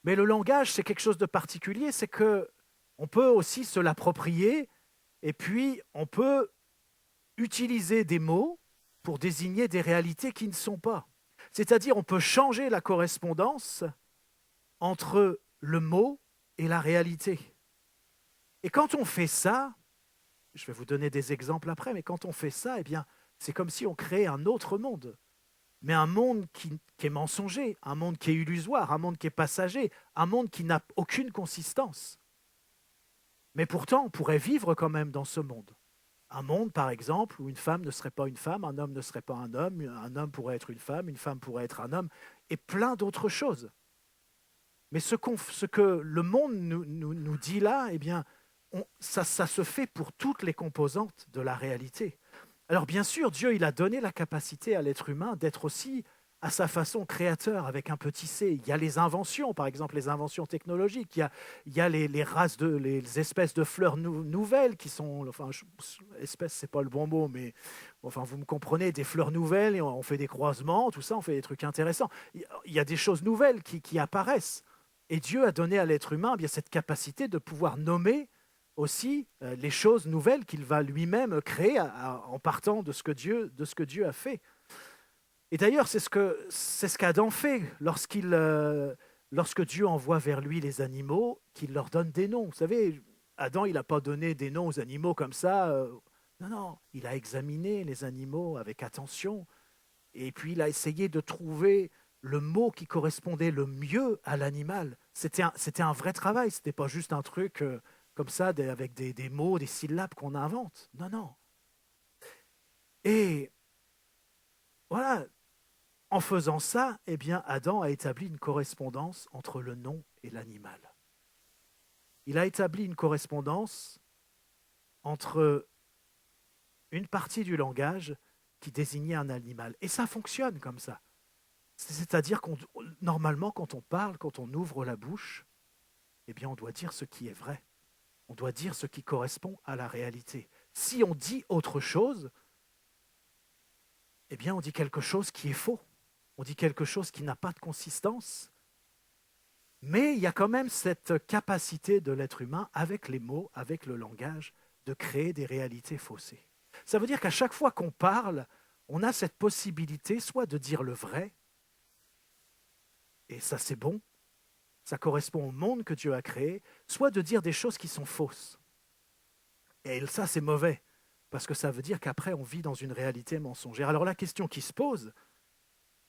Speaker 1: Mais le langage, c'est quelque chose de particulier, c'est que on peut aussi se l'approprier et puis on peut utiliser des mots pour désigner des réalités qui ne sont pas. C'est-à-dire on peut changer la correspondance entre le mot et la réalité. Et quand on fait ça, je vais vous donner des exemples après, mais quand on fait ça, eh bien, c'est comme si on créait un autre monde. Mais un monde qui est mensonger, un monde qui est illusoire, un monde qui est passager, un monde qui n'a aucune consistance. Mais pourtant, on pourrait vivre quand même dans ce monde. Un monde, par exemple, où une femme ne serait pas une femme, un homme ne serait pas un homme pourrait être une femme pourrait être un homme, et plein d'autres choses. Mais ce que le monde nous dit là, eh bien, ça se fait pour toutes les composantes de la réalité. Alors bien sûr, Dieu, il a donné la capacité à l'être humain d'être aussi à sa façon créateur avec un petit c. Il y a les inventions, par exemple les inventions technologiques, il y a les espèces de fleurs nouvelles qui sont, enfin, espèce, c'est pas le bon mot, mais enfin, vous me comprenez, des fleurs nouvelles, et on fait des croisements, tout ça, on fait des trucs intéressants. Il y a des choses nouvelles qui apparaissent. Et Dieu a donné à l'être humain bien cette capacité de pouvoir nommer aussi les choses nouvelles qu'il va lui-même créer en partant de ce que Dieu a fait. Et d'ailleurs, c'est ce qu'Adam fait lorsque Dieu envoie vers lui les animaux, qu'il leur donne des noms. Vous savez, Adam, il n'a pas donné des noms aux animaux comme ça. Non, non, il a examiné les animaux avec attention. Et puis, il a essayé de trouver le mot qui correspondait le mieux à l'animal. C'était un vrai travail, ce n'était pas juste un truc comme ça, avec des mots, des syllabes qu'on invente. Non, non. Et voilà, en faisant ça, eh bien, Adam a établi une correspondance entre le nom et l'animal. Il a établi une correspondance entre une partie du langage qui désignait un animal. Et ça fonctionne comme ça. C'est-à-dire qu'on normalement, quand on parle, quand on ouvre la bouche, eh bien, on doit dire ce qui est vrai. On doit dire ce qui correspond à la réalité. Si on dit autre chose, eh bien, on dit quelque chose qui est faux. On dit quelque chose qui n'a pas de consistance. Mais il y a quand même cette capacité de l'être humain, avec les mots, avec le langage, de créer des réalités faussées. Ça veut dire qu'à chaque fois qu'on parle, on a cette possibilité soit de dire le vrai, et ça c'est bon, ça correspond au monde que Dieu a créé, soit de dire des choses qui sont fausses. Et ça c'est mauvais, parce que ça veut dire qu'après on vit dans une réalité mensongère. Alors la question qui se pose,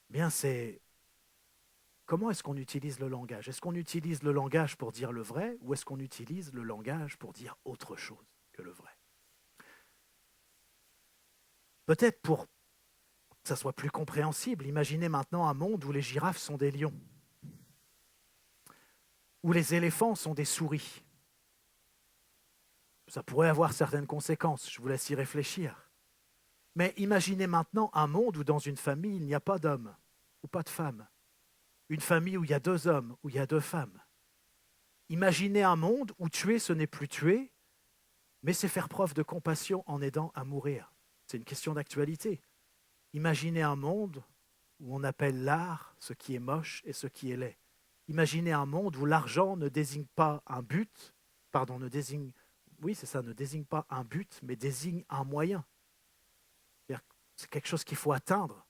Speaker 1: bien c'est comment est-ce qu'on utilise le langage? Est-ce qu'on utilise le langage pour dire le vrai, ou est-ce qu'on utilise le langage pour dire autre chose que le vrai? Peut-être pour que ça soit plus compréhensible, imaginez maintenant un monde où les girafes sont des lions, où les éléphants sont des souris. Ça pourrait avoir certaines conséquences, je vous laisse y réfléchir. Mais imaginez maintenant un monde où dans une famille, il n'y a pas d'hommes ou pas de femmes. Une famille où il y a 2 hommes, où il y a 2 femmes. Imaginez un monde où tuer, ce n'est plus tuer, mais c'est faire preuve de compassion en aidant à mourir. C'est une question d'actualité. Imaginez un monde où on appelle l'art ce qui est moche et ce qui est laid. Imaginez un monde où l'argent ne désigne pas un but, ne désigne pas un but, mais désigne un moyen. C'est quelque chose qu'il faut atteindre,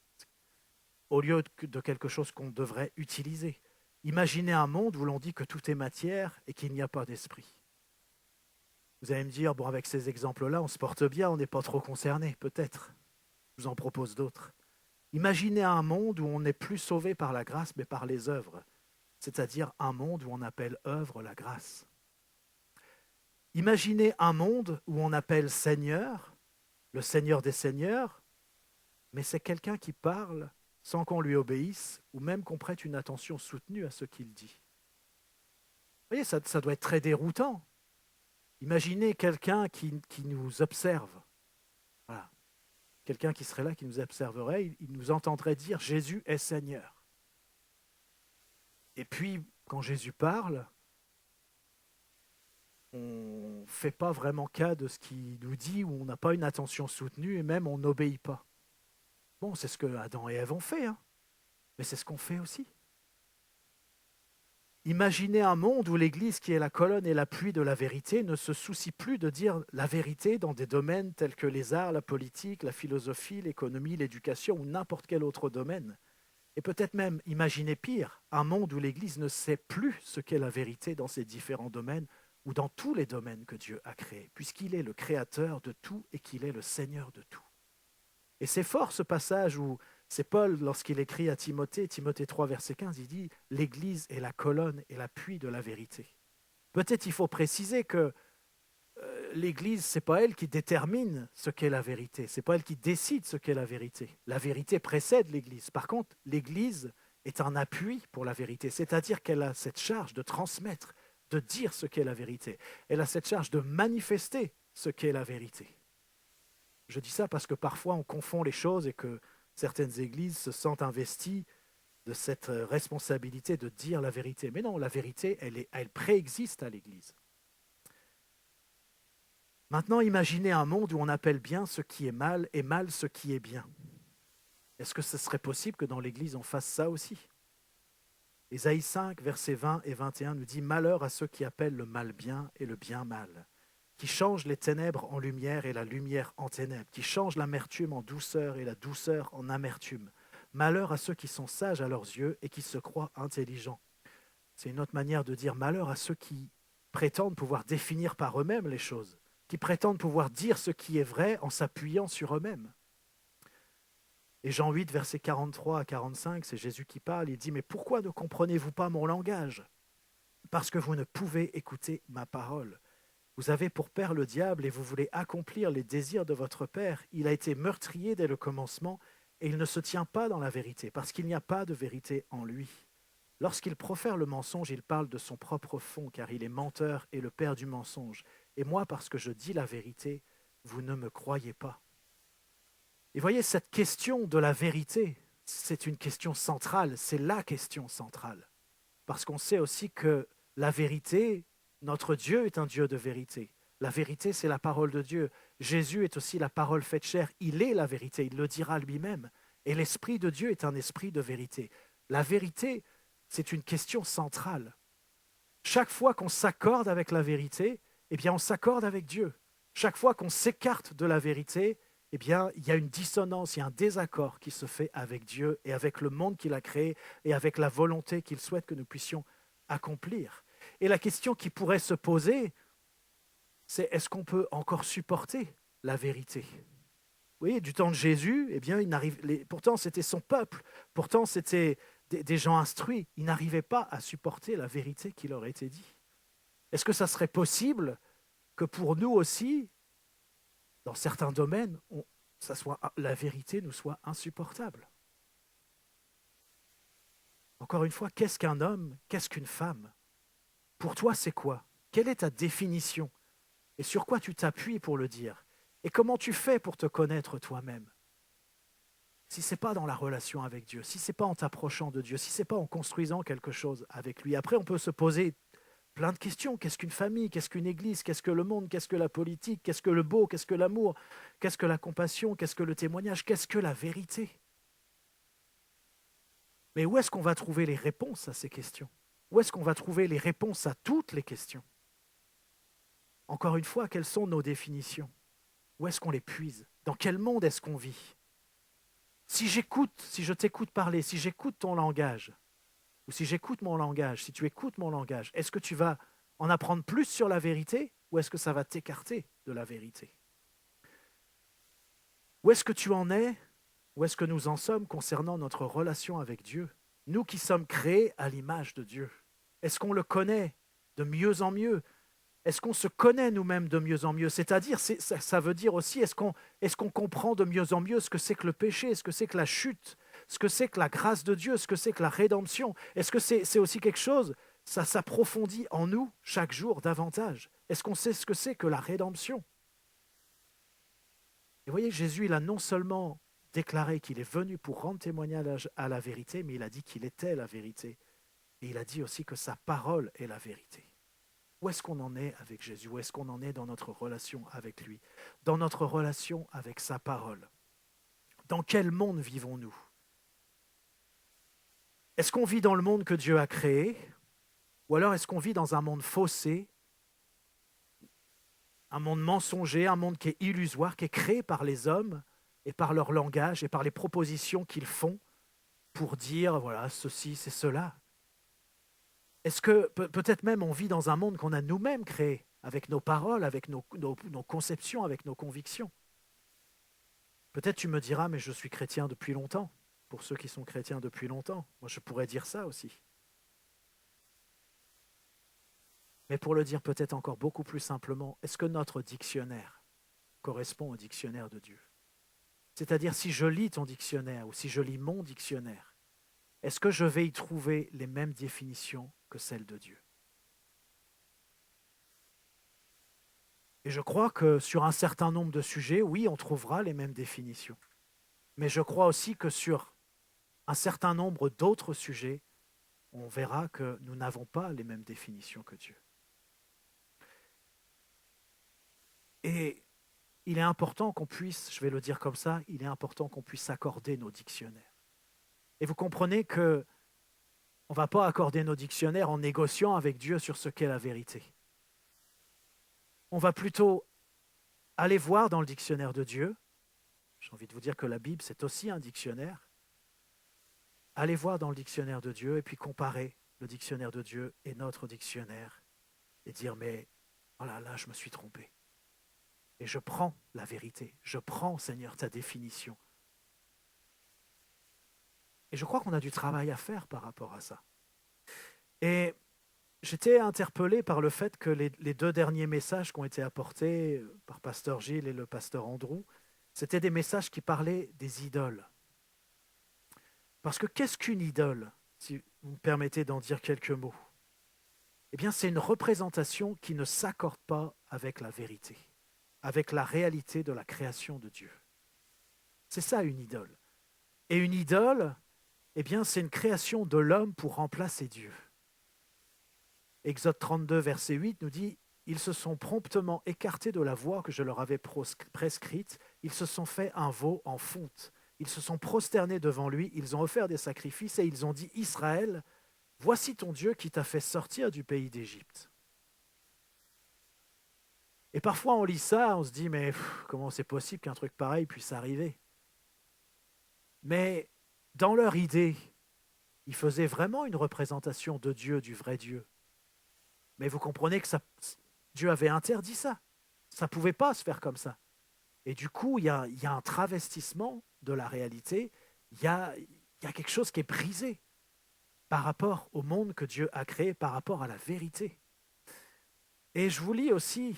Speaker 1: au lieu de quelque chose qu'on devrait utiliser. Imaginez un monde où l'on dit que tout est matière et qu'il n'y a pas d'esprit. Vous allez me dire, bon, avec ces exemples-là, on se porte bien, on n'est pas trop concerné, peut-être. Je vous en propose d'autres. Imaginez un monde où on n'est plus sauvé par la grâce, mais par les œuvres, c'est-à-dire un monde où on appelle œuvre la grâce. Imaginez un monde où on appelle Seigneur, le Seigneur des Seigneurs, mais c'est quelqu'un qui parle sans qu'on lui obéisse ou même qu'on prête une attention soutenue à ce qu'il dit. Vous voyez, ça doit être très déroutant. Imaginez quelqu'un qui nous observe. Voilà. Quelqu'un qui serait là, qui nous observerait, il nous entendrait dire « Jésus est Seigneur ». Et puis, quand Jésus parle, on ne fait pas vraiment cas de ce qu'il nous dit, ou on n'a pas une attention soutenue, et même on n'obéit pas. Bon, c'est ce que Adam et Ève ont fait, hein, mais c'est ce qu'on fait aussi. Imaginez un monde où l'Église, qui est la colonne et l'appui de la vérité, ne se soucie plus de dire la vérité dans des domaines tels que les arts, la politique, la philosophie, l'économie, l'éducation ou n'importe quel autre domaine. Et peut-être même, imaginez pire, un monde où l'Église ne sait plus ce qu'est la vérité dans ces différents domaines ou dans tous les domaines que Dieu a créés, puisqu'il est le créateur de tout et qu'il est le Seigneur de tout. Et c'est fort ce passage où c'est Paul, lorsqu'il écrit à Timothée, Timothée 3, verset 15, il dit « L'Église est la colonne et l'appui de la vérité ». Peut-être il faut préciser que l'Église, ce n'est pas elle qui détermine ce qu'est la vérité, ce n'est pas elle qui décide ce qu'est la vérité. La vérité précède l'Église. Par contre, l'Église est un appui pour la vérité, c'est-à-dire qu'elle a cette charge de transmettre, de dire ce qu'est la vérité. Elle a cette charge de manifester ce qu'est la vérité. Je dis ça parce que parfois on confond les choses et que certaines églises se sentent investies de cette responsabilité de dire la vérité. Mais non, la vérité, elle préexiste à l'Église. Maintenant, imaginez un monde où on appelle bien ce qui est mal et mal ce qui est bien. Est-ce que ce serait possible que dans l'Église on fasse ça aussi? Ésaïe 5, versets 20 et 21 nous dit « Malheur à ceux qui appellent le mal bien et le bien mal, qui changent les ténèbres en lumière et la lumière en ténèbres, qui changent l'amertume en douceur et la douceur en amertume. Malheur à ceux qui sont sages à leurs yeux et qui se croient intelligents. » C'est une autre manière de dire malheur à ceux qui prétendent pouvoir définir par eux-mêmes les choses, qui prétendent pouvoir dire ce qui est vrai en s'appuyant sur eux-mêmes. Et Jean 8, versets 43 à 45, c'est Jésus qui parle, il dit « Mais pourquoi ne comprenez-vous pas mon langage? Parce que vous ne pouvez écouter ma parole. Vous avez pour père le diable et vous voulez accomplir les désirs de votre père. Il a été meurtrier dès le commencement et il ne se tient pas dans la vérité, parce qu'il n'y a pas de vérité en lui. Lorsqu'il profère le mensonge, il parle de son propre fond, car il est menteur et le père du mensonge. Et moi, parce que je dis la vérité, vous ne me croyez pas. » Et voyez, cette question de la vérité, c'est une question centrale, c'est la question centrale. Parce qu'on sait aussi que la vérité, notre Dieu est un Dieu de vérité. La vérité, c'est la parole de Dieu. Jésus est aussi la parole faite chair. Il est la vérité, il le dira lui-même. Et l'Esprit de Dieu est un esprit de vérité. La vérité, c'est une question centrale. Chaque fois qu'on s'accorde avec la vérité, eh bien, on s'accorde avec Dieu. Chaque fois qu'on s'écarte de la vérité, eh bien, il y a une dissonance, il y a un désaccord qui se fait avec Dieu et avec le monde qu'il a créé et avec la volonté qu'il souhaite que nous puissions accomplir. Et la question qui pourrait se poser, c'est est-ce qu'on peut encore supporter la vérité? Vous voyez, du temps de Jésus, eh bien, pourtant c'était son peuple, pourtant c'était des gens instruits, ils n'arrivaient pas à supporter la vérité qui leur était dit. Est-ce que ça serait possible que pour nous aussi, dans certains domaines, la vérité nous soit insupportable? Encore une fois, qu'est-ce qu'un homme? Qu'est-ce qu'une femme? Pour toi, c'est quoi? Quelle est ta définition? Et sur quoi tu t'appuies pour le dire? Et comment tu fais pour te connaître toi-même? Si ce n'est pas dans la relation avec Dieu, si ce n'est pas en t'approchant de Dieu, si ce n'est pas en construisant quelque chose avec lui. Après, on peut se poser Plein de questions. Qu'est-ce qu'une famille? Qu'est-ce qu'une église? Qu'est-ce que le monde? Qu'est-ce que la politique? Qu'est-ce que le beau? Qu'est-ce que l'amour? Qu'est-ce que la compassion? Qu'est-ce que le témoignage? Qu'est-ce que la vérité? Mais où est-ce qu'on va trouver les réponses à ces questions? Où est-ce qu'on va trouver les réponses à toutes les questions? Encore une fois, quelles sont nos définitions? Où est-ce qu'on les puise? Dans quel monde est-ce qu'on vit? Si je t'écoute parler, si j'écoute ton langage, ou si j'écoute mon langage, si tu écoutes mon langage, est-ce que tu vas en apprendre plus sur la vérité ou est-ce que ça va t'écarter de la vérité? Où est-ce que tu en es? Où est-ce que nous en sommes concernant notre relation avec Dieu? Nous qui sommes créés à l'image de Dieu. Est-ce qu'on le connaît de mieux en mieux? Est-ce qu'on se connaît nous-mêmes de mieux en mieux? C'est-à-dire, ça veut dire aussi, est-ce qu'on comprend de mieux en mieux ce que c'est que le péché, ce que c'est que la chute, ce que c'est que la grâce de Dieu, ce que c'est que la rédemption? Est-ce que c'est aussi quelque chose, ça s'approfondit en nous chaque jour davantage? Est-ce qu'on sait ce que c'est que la rédemption? Et vous voyez, Jésus, il a non seulement déclaré qu'il est venu pour rendre témoignage à la vérité, mais il a dit qu'il était la vérité. Et il a dit aussi que sa parole est la vérité. Où est-ce qu'on en est avec Jésus? Où est-ce qu'on en est dans notre relation avec lui? Dans notre relation avec sa parole? Dans quel monde vivons-nous? Est-ce qu'on vit dans le monde que Dieu a créé? Ou alors est-ce qu'on vit dans un monde faussé, un monde mensonger, un monde qui est illusoire, qui est créé par les hommes et par leur langage et par les propositions qu'ils font pour dire, voilà, ceci, c'est cela? Est-ce que peut-être même on vit dans un monde qu'on a nous-mêmes créé, avec nos paroles, avec nos conceptions, avec nos convictions? Peut-être tu me diras, mais je suis chrétien depuis longtemps. Pour ceux qui sont chrétiens depuis longtemps, moi je pourrais dire ça aussi. Mais pour le dire peut-être encore beaucoup plus simplement, est-ce que notre dictionnaire correspond au dictionnaire de Dieu? C'est-à-dire, si je lis ton dictionnaire ou si je lis mon dictionnaire, est-ce que je vais y trouver les mêmes définitions que celles de Dieu? Et je crois que sur un certain nombre de sujets, oui, on trouvera les mêmes définitions. Mais je crois aussi que sur un certain nombre d'autres sujets, on verra que nous n'avons pas les mêmes définitions que Dieu. Et il est important qu'on puisse, je vais le dire comme ça, il est important qu'on puisse accorder nos dictionnaires. Et vous comprenez que on ne va pas accorder nos dictionnaires en négociant avec Dieu sur ce qu'est la vérité. On va plutôt aller voir dans le dictionnaire de Dieu. J'ai envie de vous dire que la Bible, c'est aussi un dictionnaire. Allez voir dans le dictionnaire de Dieu et puis comparer le dictionnaire de Dieu et notre dictionnaire et dire, mais voilà, là, je me suis trompé. Et je prends la vérité. Je prends, Seigneur, ta définition. Et je crois qu'on a du travail à faire par rapport à ça. Et j'étais interpellé par le fait que les deux derniers messages qui ont été apportés par Pasteur Gilles et le Pasteur Andrew, c'était des messages qui parlaient des idoles. Parce que qu'est-ce qu'une idole, si vous me permettez d'en dire quelques mots? Eh bien, c'est une représentation qui ne s'accorde pas avec la vérité, avec la réalité de la création de Dieu. C'est ça une idole. Et une idole, eh bien, c'est une création de l'homme pour remplacer Dieu. Exode 32, verset 8 nous dit « Ils se sont promptement écartés de la voie que je leur avais prescrite, ils se sont fait un veau en fonte. Ils se sont prosternés devant lui, ils ont offert des sacrifices et ils ont dit « Israël, voici ton Dieu qui t'a fait sortir du pays d'Égypte. » Et parfois on lit ça, on se dit « Mais comment c'est possible qu'un truc pareil puisse arriver ?» Mais dans leur idée, ils faisaient vraiment une représentation de Dieu, du vrai Dieu. Mais vous comprenez que Dieu avait interdit ça. Ça ne pouvait pas se faire comme ça. Et du coup, il y a un travestissement de la réalité. Il y a quelque chose qui est brisé par rapport au monde que Dieu a créé, par rapport à la vérité. Et je vous lis aussi,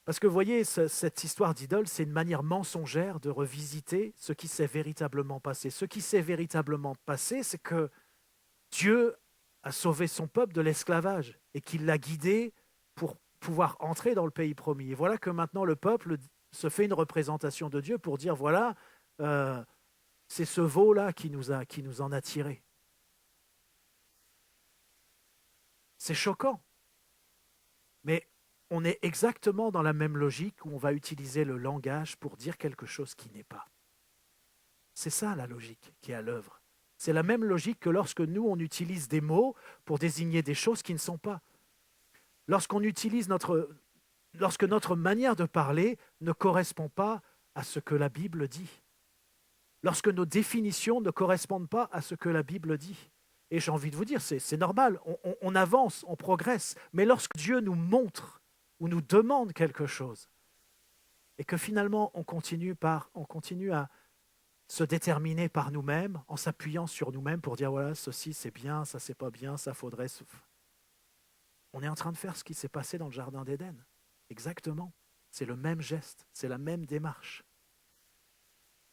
Speaker 1: parce que vous voyez, cette histoire d'idole, c'est une manière mensongère de revisiter ce qui s'est véritablement passé. Ce qui s'est véritablement passé, c'est que Dieu a sauvé son peuple de l'esclavage et qu'il l'a guidé pour pouvoir entrer dans le pays promis. Et voilà que maintenant le peuple se fait une représentation de Dieu pour dire, voilà, c'est ce veau-là qui nous en a tirés. C'est choquant. Mais on est exactement dans la même logique où on va utiliser le langage pour dire quelque chose qui n'est pas. C'est ça la logique qui est à l'œuvre. C'est la même logique que lorsque nous, on utilise des mots pour désigner des choses qui ne sont pas. Lorsque notre manière de parler ne correspond pas à ce que la Bible dit. Lorsque nos définitions ne correspondent pas à ce que la Bible dit. Et j'ai envie de vous dire, c'est normal, on avance, on progresse. Mais lorsque Dieu nous montre ou nous demande quelque chose, et que finalement on continue à se déterminer par nous-mêmes, en s'appuyant sur nous-mêmes pour dire, voilà, ceci c'est bien, ça c'est pas bien, ça faudrait... On est en train de faire ce qui s'est passé dans le Jardin d'Éden. Exactement. C'est le même geste, c'est la même démarche.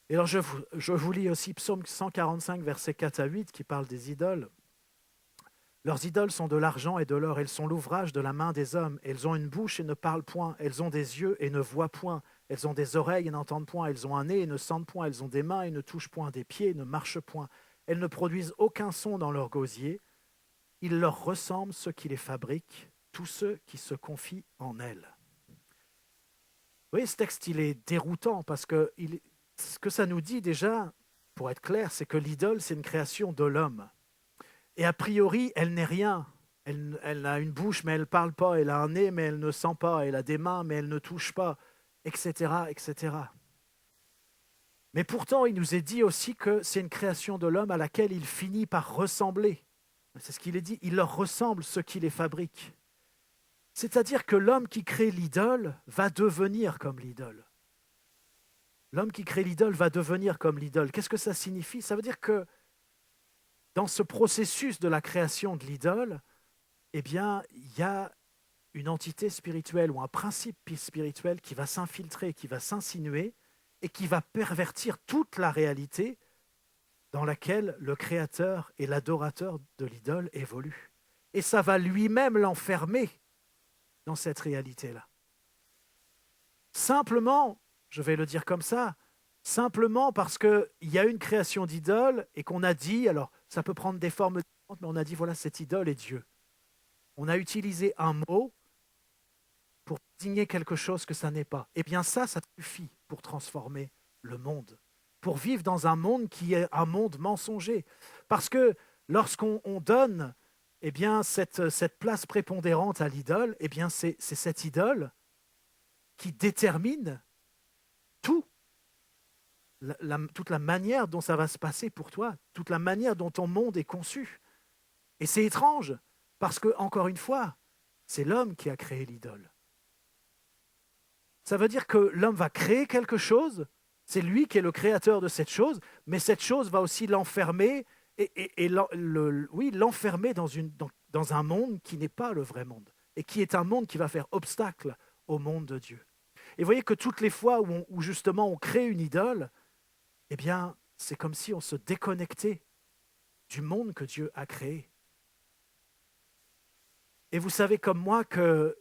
Speaker 1: Et alors je vous lis aussi Psaume 145, versets 4 à 8, qui parle des idoles. Leurs idoles sont de l'argent et de l'or, elles sont l'ouvrage de la main des hommes. Elles ont une bouche et ne parlent point, elles ont des yeux et ne voient point. Elles ont des oreilles et n'entendent point, elles ont un nez et ne sentent point, elles ont des mains et ne touchent point, des pieds et ne marchent point. Elles ne produisent aucun son dans leur gosier. Ils leur ressemblent ceux qui les fabriquent, tous ceux qui se confient en elles. Vous voyez, ce texte, il est déroutant parce que ce que ça nous dit déjà, pour être clair, c'est que l'idole, c'est une création de l'homme. Et a priori, elle n'est rien. Elle a une bouche, mais elle ne parle pas. Elle a un nez, mais elle ne sent pas. Elle a des mains, mais elle ne touche pas, etc., etc. Mais pourtant, il nous est dit aussi que c'est une création de l'homme à laquelle il finit par ressembler. C'est ce qu'il est dit, il leur ressemble ceux qui les fabriquent. C'est-à-dire que l'homme qui crée l'idole va devenir comme l'idole. L'homme qui crée l'idole va devenir comme l'idole. Qu'est-ce que ça signifie? Ça veut dire que dans ce processus de la création de l'idole, eh bien, il y a une entité spirituelle ou un principe spirituel qui va s'infiltrer, qui va s'insinuer et qui va pervertir toute la réalité dans laquelle le créateur et l'adorateur de l'idole évoluent. Et ça va lui-même l'enfermer dans cette réalité-là. Simplement, je vais le dire comme ça, simplement parce qu'il y a une création d'idole et qu'on a dit, alors ça peut prendre des formes différentes, mais on a dit, voilà, cette idole est Dieu. On a utilisé un mot pour désigner quelque chose que ça n'est pas. Eh bien ça suffit pour transformer le monde, pour vivre dans un monde qui est un monde mensonger. Parce que lorsqu'on donne eh bien, cette place prépondérante à l'idole, eh bien c'est cette idole qui détermine tout, toute la manière dont ça va se passer pour toi, toute la manière dont ton monde est conçu. Et c'est étrange, parce que, encore une fois, c'est l'homme qui a créé l'idole. Ça veut dire que l'homme va créer quelque chose, c'est lui qui est le créateur de cette chose, mais cette chose va aussi l'enfermer, l'enfermer dans un monde qui n'est pas le vrai monde, et qui est un monde qui va faire obstacle au monde de Dieu. Et vous voyez que toutes les fois où justement on crée une idole, eh bien, c'est comme si on se déconnectait du monde que Dieu a créé. Et vous savez comme moi que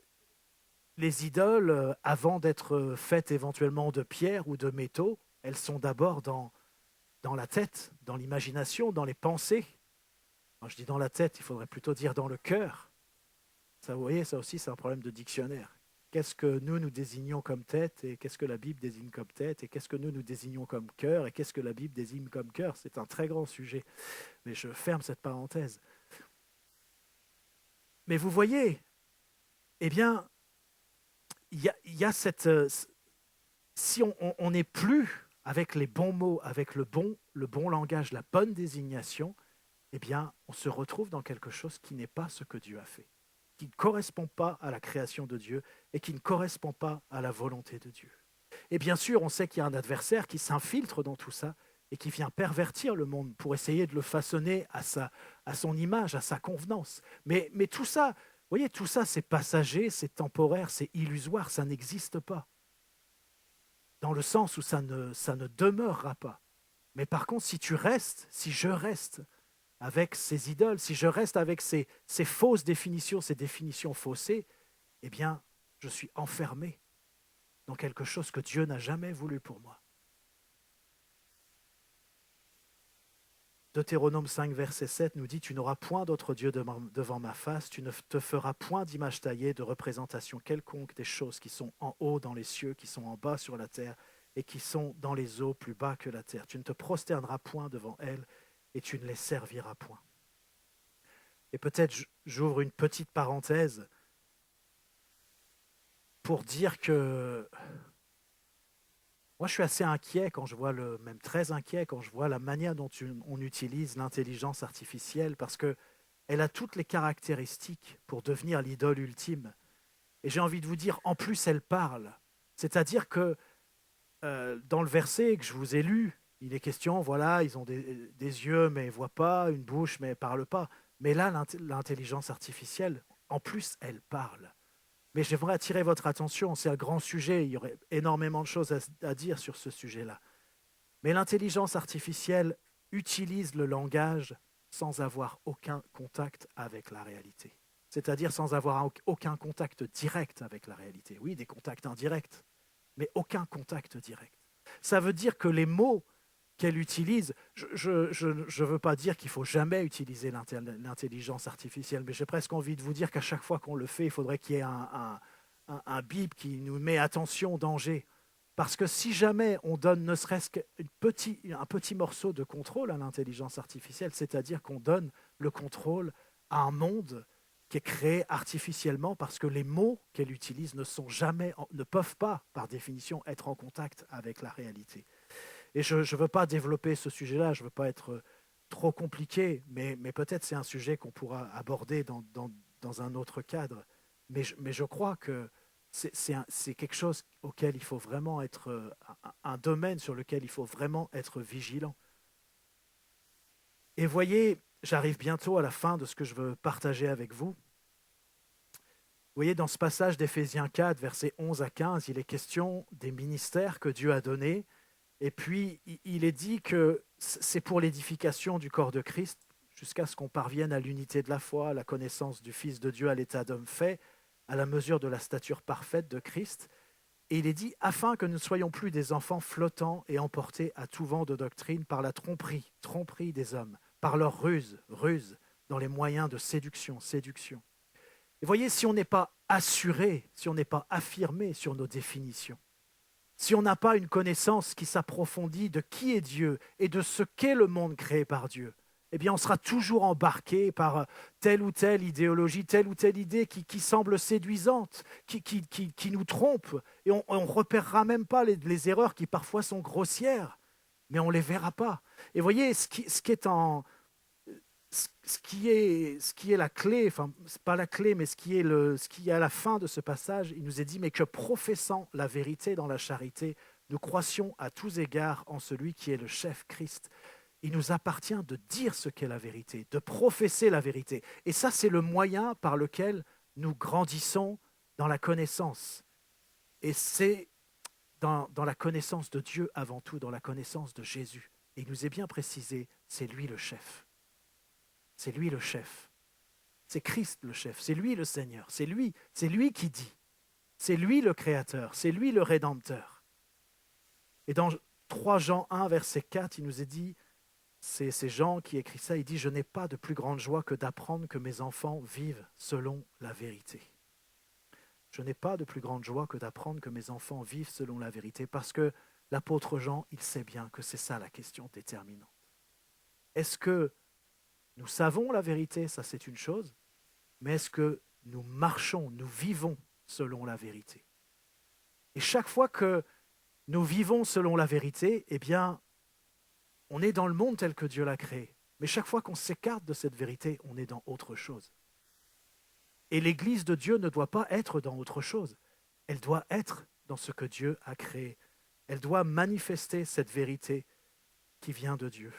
Speaker 1: les idoles, avant d'être faites éventuellement de pierre ou de métaux, elles sont d'abord dans la tête, dans l'imagination, dans les pensées. Quand je dis dans la tête, il faudrait plutôt dire dans le cœur. Ça, vous voyez, ça aussi, c'est un problème de dictionnaire. Qu'est-ce que nous désignons comme tête et qu'est-ce que la Bible désigne comme tête et qu'est-ce que nous désignons comme cœur et qu'est-ce que la Bible désigne comme cœur? C'est un très grand sujet, mais je ferme cette parenthèse. Mais vous voyez, eh bien, il y a cette... si on n'est plus avec les bons mots, avec le bon langage, la bonne désignation, eh bien, on se retrouve dans quelque chose qui n'est pas ce que Dieu a fait, qui ne correspond pas à la création de Dieu et qui ne correspond pas à la volonté de Dieu. Et bien sûr, on sait qu'il y a un adversaire qui s'infiltre dans tout ça et qui vient pervertir le monde pour essayer de le façonner à son image, à sa convenance. Mais tout ça, vous voyez, tout ça, c'est passager, c'est temporaire, c'est illusoire, ça n'existe pas. Dans le sens où ça ne demeurera pas. Mais par contre, si je reste avec ces idoles, si je reste avec ces fausses définitions, ces définitions faussées, eh bien, je suis enfermé dans quelque chose que Dieu n'a jamais voulu pour moi. Deutéronome 5, verset 7 nous dit « Tu n'auras point d'autre Dieu devant ma face, tu ne te feras point d'image taillée, de représentation quelconque des choses qui sont en haut dans les cieux, qui sont en bas sur la terre, et qui sont dans les eaux plus bas que la terre. Tu ne te prosterneras point devant elles, et tu ne les serviras point. » Et peut-être j'ouvre une petite parenthèse pour dire que moi, je suis assez inquiet quand je vois même très inquiet quand je vois la manière dont on utilise l'intelligence artificielle parce qu'elle a toutes les caractéristiques pour devenir l'idole ultime. Et j'ai envie de vous dire, en plus, elle parle. C'est-à-dire que dans le verset que je vous ai lu, il est question, voilà, ils ont des yeux mais ils ne voient pas, une bouche mais ils ne parlent pas. Mais là, l'intelligence artificielle, en plus, elle parle. Mais j'aimerais attirer votre attention, c'est un grand sujet, il y aurait énormément de choses à dire sur ce sujet-là. Mais l'intelligence artificielle utilise le langage sans avoir aucun contact avec la réalité. C'est-à-dire sans avoir aucun contact direct avec la réalité. Oui, des contacts indirects, mais aucun contact direct. Ça veut dire que les mots qu'elle utilise, je ne veux pas dire qu'il ne faut jamais utiliser l'intelligence artificielle, mais j'ai presque envie de vous dire qu'à chaque fois qu'on le fait, il faudrait qu'il y ait un bip qui nous met attention, danger. Parce que si jamais on donne ne serait-ce qu'un petit morceau de contrôle à l'intelligence artificielle, c'est-à-dire qu'on donne le contrôle à un monde qui est créé artificiellement parce que les mots qu'elle utilise ne peuvent pas, par définition, être en contact avec la réalité. Et je ne veux pas développer ce sujet-là, je ne veux pas être trop compliqué, mais peut-être c'est un sujet qu'on pourra aborder dans un autre cadre. Mais je crois que c'est quelque chose auquel il faut vraiment être, un domaine sur lequel il faut vraiment être vigilant. Et voyez, j'arrive bientôt à la fin de ce que je veux partager avec vous. Vous voyez, dans ce passage d'Éphésiens 4, versets 11 à 15, il est question des ministères que Dieu a donnés. Et puis, il est dit que c'est pour l'édification du corps de Christ, jusqu'à ce qu'on parvienne à l'unité de la foi, à la connaissance du Fils de Dieu, à l'état d'homme fait, à la mesure de la stature parfaite de Christ. Et il est dit, afin que nous ne soyons plus des enfants flottants et emportés à tout vent de doctrine par la tromperie des hommes, par leur ruse, dans les moyens de séduction. Et voyez, si on n'est pas assuré, si on n'est pas affirmé sur nos définitions, si on n'a pas une connaissance qui s'approfondit de qui est Dieu et de ce qu'est le monde créé par Dieu, eh bien on sera toujours embarqué par telle ou telle idéologie, telle ou telle idée qui semble séduisante, qui nous trompe, et on ne repérera même pas les erreurs qui parfois sont grossières, mais on ne les verra pas. Et voyez, ce qui est la clé, enfin, c'est pas la clé, mais ce qui est à la fin de ce passage, il nous est dit, mais que professant la vérité dans la charité, nous croissions à tous égards en celui qui est le chef Christ. Il nous appartient de dire ce qu'est la vérité, de professer la vérité. Et ça, c'est le moyen par lequel nous grandissons dans la connaissance. Et c'est dans la connaissance de Dieu avant tout, dans la connaissance de Jésus. Et il nous est bien précisé, c'est lui le chef. C'est lui le chef. C'est Christ le chef. C'est lui le Seigneur. C'est lui qui dit. C'est lui le Créateur. C'est lui le Rédempteur. Et dans 3 Jean 1, verset 4, il nous est dit, c'est Jean qui écrit ça, il dit « Je n'ai pas de plus grande joie que d'apprendre que mes enfants vivent selon la vérité. » Je n'ai pas de plus grande joie que d'apprendre que mes enfants vivent selon la vérité, parce que l'apôtre Jean, il sait bien que c'est ça la question déterminante. Est-ce que nous savons la vérité, ça c'est une chose, mais est-ce que nous marchons, nous vivons selon la vérité? Et chaque fois que nous vivons selon la vérité, eh bien, on est dans le monde tel que Dieu l'a créé. Mais chaque fois qu'on s'écarte de cette vérité, on est dans autre chose. Et l'Église de Dieu ne doit pas être dans autre chose. Elle doit être dans ce que Dieu a créé. Elle doit manifester cette vérité qui vient de Dieu.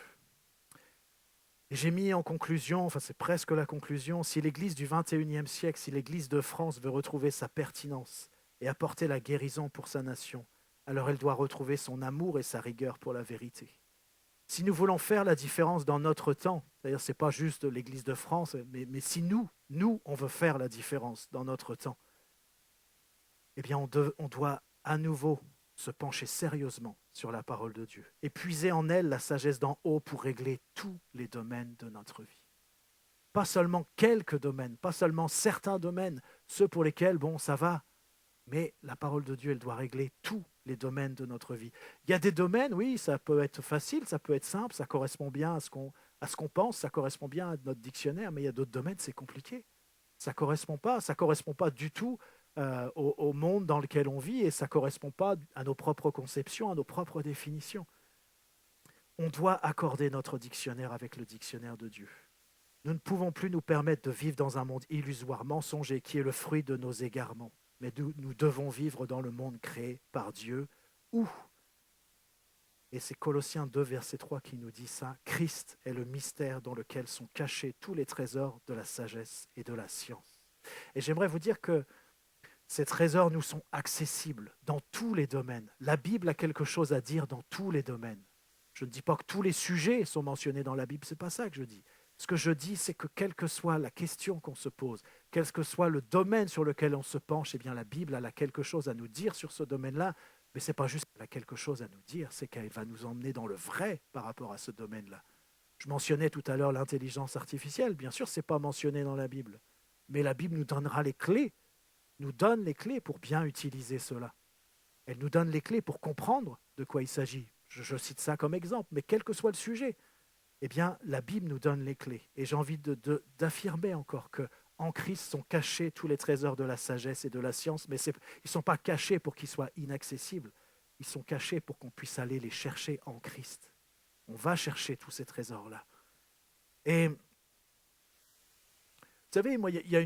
Speaker 1: Et j'ai mis en conclusion, enfin c'est presque la conclusion, si l'Église du XXIe siècle, si l'Église de France veut retrouver sa pertinence et apporter la guérison pour sa nation, alors elle doit retrouver son amour et sa rigueur pour la vérité. Si nous voulons faire la différence dans notre temps, c'est-à-dire ce n'est pas juste l'Église de France, mais si nous, on veut faire la différence dans notre temps, eh bien on doit à nouveau se pencher sérieusement sur la parole de Dieu et puiser en elle la sagesse d'en haut pour régler tous les domaines de notre vie. Pas seulement quelques domaines, pas seulement certains domaines, ceux pour lesquels, bon, ça va, mais la parole de Dieu, elle doit régler tous les domaines de notre vie. Il y a des domaines, oui, ça peut être facile, ça peut être simple, ça correspond bien à ce qu'on pense, ça correspond bien à notre dictionnaire, mais il y a d'autres domaines, c'est compliqué. Ça correspond pas du tout au monde dans lequel on vit et ça correspond pas à nos propres conceptions, à nos propres définitions. On doit accorder notre dictionnaire avec le dictionnaire de Dieu. Nous ne pouvons plus nous permettre de vivre dans un monde illusoire, mensonger, qui est le fruit de nos égarements. Mais nous devons vivre dans le monde créé par Dieu, où, et c'est Colossiens 2, verset 3 qui nous dit ça, Christ est le mystère dans lequel sont cachés tous les trésors de la sagesse et de la science. Et j'aimerais vous dire que ces trésors nous sont accessibles dans tous les domaines. La Bible a quelque chose à dire dans tous les domaines. Je ne dis pas que tous les sujets sont mentionnés dans la Bible, ce n'est pas ça que je dis. Ce que je dis, c'est que quelle que soit la question qu'on se pose, quel que soit le domaine sur lequel on se penche, eh bien la Bible elle a quelque chose à nous dire sur ce domaine-là, mais ce n'est pas juste qu'elle a quelque chose à nous dire, c'est qu'elle va nous emmener dans le vrai par rapport à ce domaine-là. Je mentionnais tout à l'heure l'intelligence artificielle, bien sûr, ce n'est pas mentionné dans la Bible, mais la Bible nous donnera les clés, nous donne les clés pour bien utiliser cela. Elle nous donne les clés pour comprendre de quoi il s'agit. Je cite ça comme exemple, mais quel que soit le sujet, eh bien, la Bible nous donne les clés. Et j'ai envie d'affirmer encore qu'en Christ sont cachés tous les trésors de la sagesse et de la science, mais ils ne sont pas cachés pour qu'ils soient inaccessibles. Ils sont cachés pour qu'on puisse aller les chercher en Christ. On va chercher tous ces trésors-là. Et vous savez, moi, il y a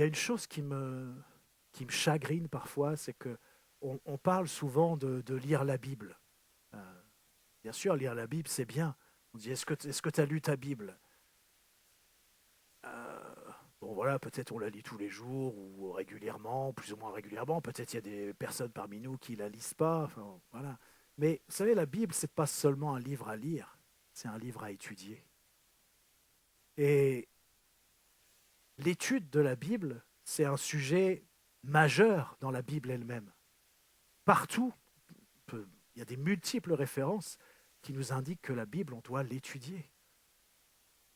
Speaker 1: une chose qui me chagrine parfois, c'est qu'on parle souvent de lire la Bible. Bien sûr, lire la Bible, c'est bien. On dit, est-ce que tu as lu ta Bible? Bon voilà, peut-être on la lit tous les jours ou régulièrement, plus ou moins régulièrement. Peut-être il y a des personnes parmi nous qui ne la lisent pas. Enfin, voilà. Mais vous savez, la Bible, ce n'est pas seulement un livre à lire, c'est un livre à étudier. Et l'étude de la Bible, c'est un sujet majeur dans la Bible elle-même. Partout, il y a des multiples références qui nous indiquent que la Bible, on doit l'étudier.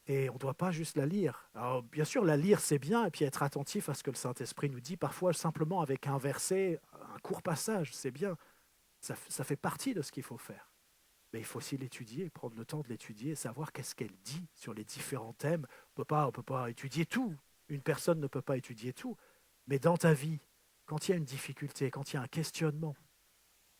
Speaker 1: Et on ne doit pas juste la lire. Alors, bien sûr, la lire, c'est bien, et puis être attentif à ce que le Saint-Esprit nous dit, parfois simplement avec un verset, un court passage, c'est bien. Ça fait partie de ce qu'il faut faire. Mais il faut aussi l'étudier, prendre le temps de l'étudier, savoir qu'est-ce qu'elle dit sur les différents thèmes. On ne peut pas étudier tout. Une personne ne peut pas étudier tout. Mais dans ta vie, quand il y a une difficulté, quand il y a un questionnement,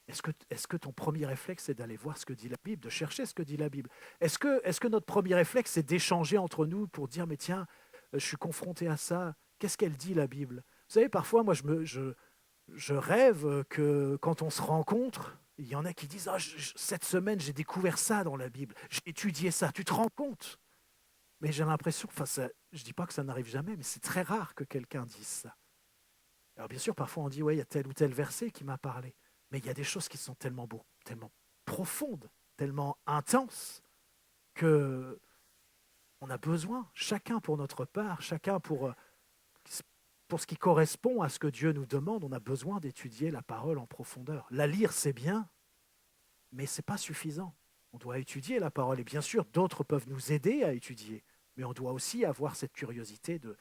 Speaker 1: est-ce que ton premier réflexe, c'est d'aller voir ce que dit la Bible, de chercher ce que dit la Bible? Est-ce que notre premier réflexe, c'est d'échanger entre nous pour dire, mais tiens, je suis confronté à ça, qu'est-ce qu'elle dit la Bible? Vous savez, parfois, moi, je rêve que quand on se rencontre, il y en a qui disent, cette semaine, j'ai découvert ça dans la Bible, j'ai étudié ça, tu te rends compte? Mais j'ai l'impression, je ne dis pas que ça n'arrive jamais, mais c'est très rare que quelqu'un dise ça. Alors bien sûr, parfois on dit, ouais, il y a tel ou tel verset qui m'a parlé. Mais il y a des choses qui sont tellement beaux, tellement profondes, tellement intenses, que on a besoin, chacun pour notre part, chacun pour ce qui correspond à ce que Dieu nous demande, on a besoin d'étudier la parole en profondeur. La lire, c'est bien, mais ce n'est pas suffisant. On doit étudier la parole, et bien sûr, d'autres peuvent nous aider à étudier, mais on doit aussi avoir cette curiosité de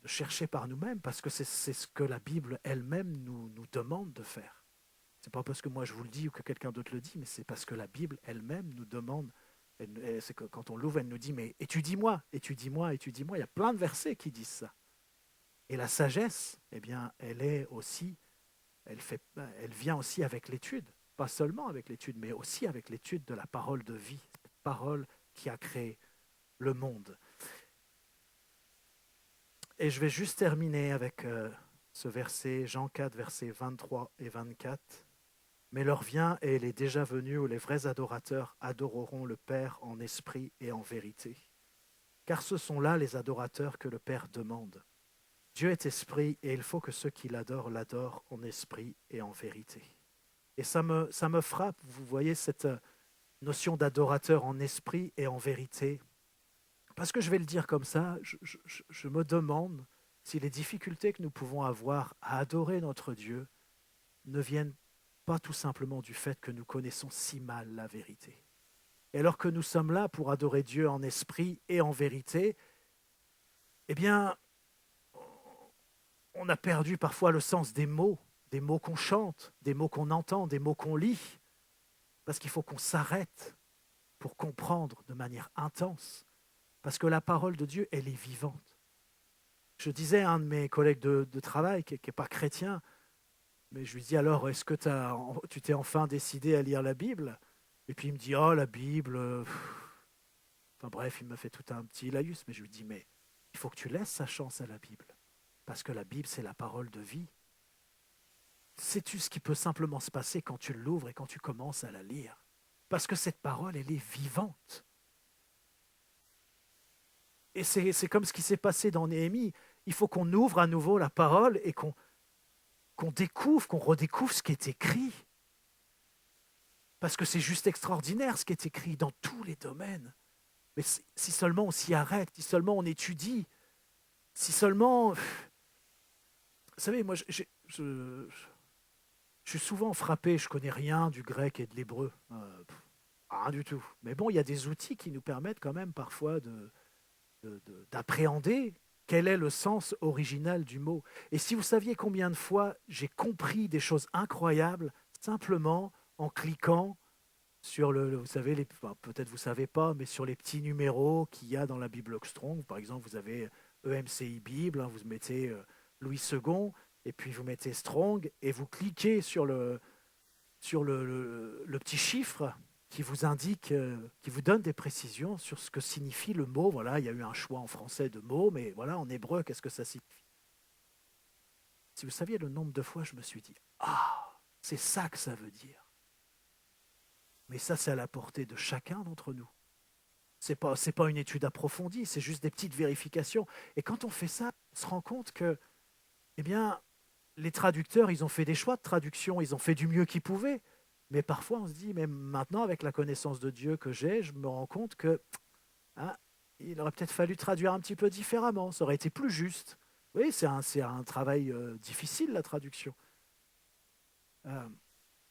Speaker 1: chercher par nous-mêmes, parce que c'est ce que la Bible elle-même nous demande de faire. Ce n'est pas parce que moi je vous le dis ou que quelqu'un d'autre le dit, mais c'est parce que la Bible elle-même nous demande, c'est que quand on l'ouvre, elle nous dit, mais étudie-moi, étudie-moi, étudie-moi. Il y a plein de versets qui disent ça. Et la sagesse, eh bien, elle vient aussi avec l'étude, pas seulement avec l'étude, mais aussi avec l'étude de la parole de vie, cette parole qui a créé le monde. Et je vais juste terminer avec ce verset, Jean 4, versets 23 et 24. Mais l'heure vient et elle est déjà venue où les vrais adorateurs adoreront le Père en esprit et en vérité. Car ce sont là les adorateurs que le Père demande. Dieu est esprit et il faut que ceux qui l'adorent en esprit et en vérité. Et ça me frappe, vous voyez, cette notion d'adorateur en esprit et en vérité. Parce que je vais le dire comme ça, je me demande si les difficultés que nous pouvons avoir à adorer notre Dieu ne viennent pas tout simplement du fait que nous connaissons si mal la vérité. Et alors que nous sommes là pour adorer Dieu en esprit et en vérité, eh bien, on a perdu parfois le sens des mots qu'on chante, des mots qu'on entend, des mots qu'on lit, parce qu'il faut qu'on s'arrête pour comprendre de manière intense, parce que la parole de Dieu, elle est vivante. Je disais à un de mes collègues de travail, qui n'est pas chrétien, mais je lui dis alors, est-ce que tu t'es enfin décidé à lire la Bible? Et puis il me dit, oh la Bible, enfin bref, il m'a fait tout un petit laïus, mais je lui dis, mais il faut que tu laisses sa chance à la Bible, parce que la Bible, c'est la parole de vie. Sais-tu ce qui peut simplement se passer quand tu l'ouvres et quand tu commences à la lire? Parce que cette parole, elle est vivante. Et c'est comme ce qui s'est passé dans Néhémie. Il faut qu'on ouvre à nouveau la parole et qu'on découvre, qu'on redécouvre ce qui est écrit. Parce que c'est juste extraordinaire ce qui est écrit dans tous les domaines. Mais si seulement on s'y arrête, si seulement on étudie, si seulement... Vous savez, moi, je suis souvent frappé, je connais rien du grec et de l'hébreu. Rien du tout. Mais bon, il y a des outils qui nous permettent quand même parfois d'appréhender quel est le sens original du mot. Et si vous saviez combien de fois j'ai compris des choses incroyables simplement en cliquant sur vous savez, peut-être vous ne savez pas, mais sur les petits numéros qu'il y a dans la Bible Strong. Par exemple, vous avez EMCI Bible, vous mettez Louis II, et puis vous mettez Strong, et vous cliquez sur le petit chiffre qui vous indique, qui vous donne des précisions sur ce que signifie le mot. Voilà, il y a eu un choix en français de mots, mais voilà, en hébreu, qu'est-ce que ça signifie? Si vous saviez le nombre de fois, je me suis dit, ah, c'est ça que ça veut dire. Mais ça, c'est à la portée de chacun d'entre nous. C'est pas une étude approfondie, c'est juste des petites vérifications. Et quand on fait ça, on se rend compte que, eh bien, les traducteurs, ils ont fait des choix de traduction, ils ont fait du mieux qu'ils pouvaient. Mais parfois, on se dit, mais maintenant, avec la connaissance de Dieu que j'ai, je me rends compte que il aurait peut-être fallu traduire un petit peu différemment, ça aurait été plus juste. Oui, c'est un travail difficile, la traduction. Euh,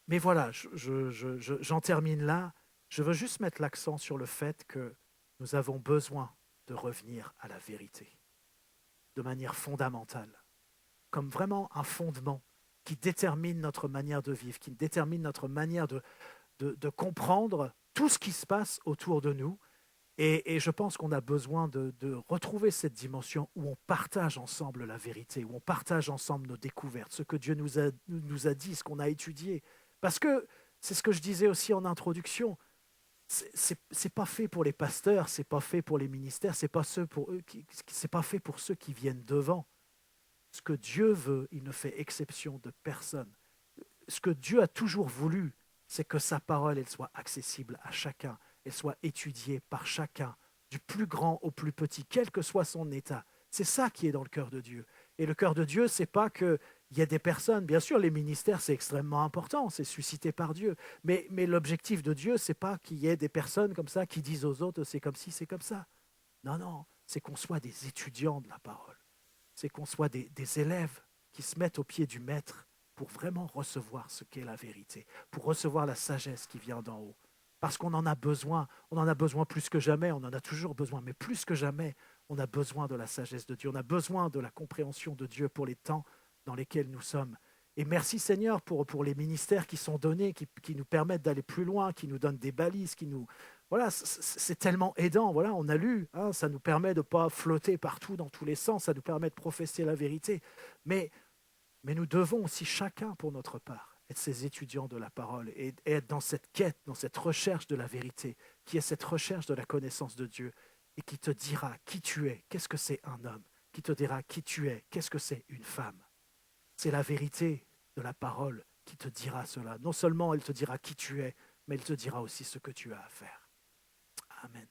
Speaker 1: mais voilà, j'en termine là. Je veux juste mettre l'accent sur le fait que nous avons besoin de revenir à la vérité de manière fondamentale, comme vraiment un fondement qui détermine notre manière de vivre, qui détermine notre manière de comprendre tout ce qui se passe autour de nous. Et je pense qu'on a besoin de retrouver cette dimension où on partage ensemble la vérité, où on partage ensemble nos découvertes, ce que Dieu nous a dit, ce qu'on a étudié. Parce que c'est ce que je disais aussi en introduction, c'est pas fait pour les pasteurs, c'est pas fait pour les ministères, c'est pas fait pour ceux qui viennent devant. Ce que Dieu veut, il ne fait exception de personne. Ce que Dieu a toujours voulu, c'est que sa parole, elle soit accessible à chacun, elle soit étudiée par chacun, du plus grand au plus petit, quel que soit son état. C'est ça qui est dans le cœur de Dieu. Et le cœur de Dieu, c'est pas qu'il y ait des personnes, bien sûr, les ministères, c'est extrêmement important, c'est suscité par Dieu. Mais l'objectif de Dieu, c'est pas qu'il y ait des personnes comme ça qui disent aux autres, c'est comme ci, c'est comme ça. Non, non, c'est qu'on soit des étudiants de la parole. C'est qu'on soit des élèves qui se mettent au pied du maître pour vraiment recevoir ce qu'est la vérité, pour recevoir la sagesse qui vient d'en haut. Parce qu'on en a besoin plus que jamais, on en a toujours besoin, mais plus que jamais, on a besoin de la sagesse de Dieu, on a besoin de la compréhension de Dieu pour les temps dans lesquels nous sommes. Et merci Seigneur pour les ministères qui sont donnés, qui nous permettent d'aller plus loin, qui nous donnent des balises, voilà, c'est tellement aidant. Voilà, on a lu, ça nous permet de ne pas flotter partout dans tous les sens, ça nous permet de professer la vérité. Mais nous devons aussi chacun, pour notre part, être ces étudiants de la parole et être dans cette quête, dans cette recherche de la vérité, qui est cette recherche de la connaissance de Dieu et qui te dira qui tu es, qu'est-ce que c'est un homme, qui te dira qui tu es, qu'est-ce que c'est une femme. C'est la vérité de la parole qui te dira cela. Non seulement elle te dira qui tu es, mais elle te dira aussi ce que tu as à faire. Amen.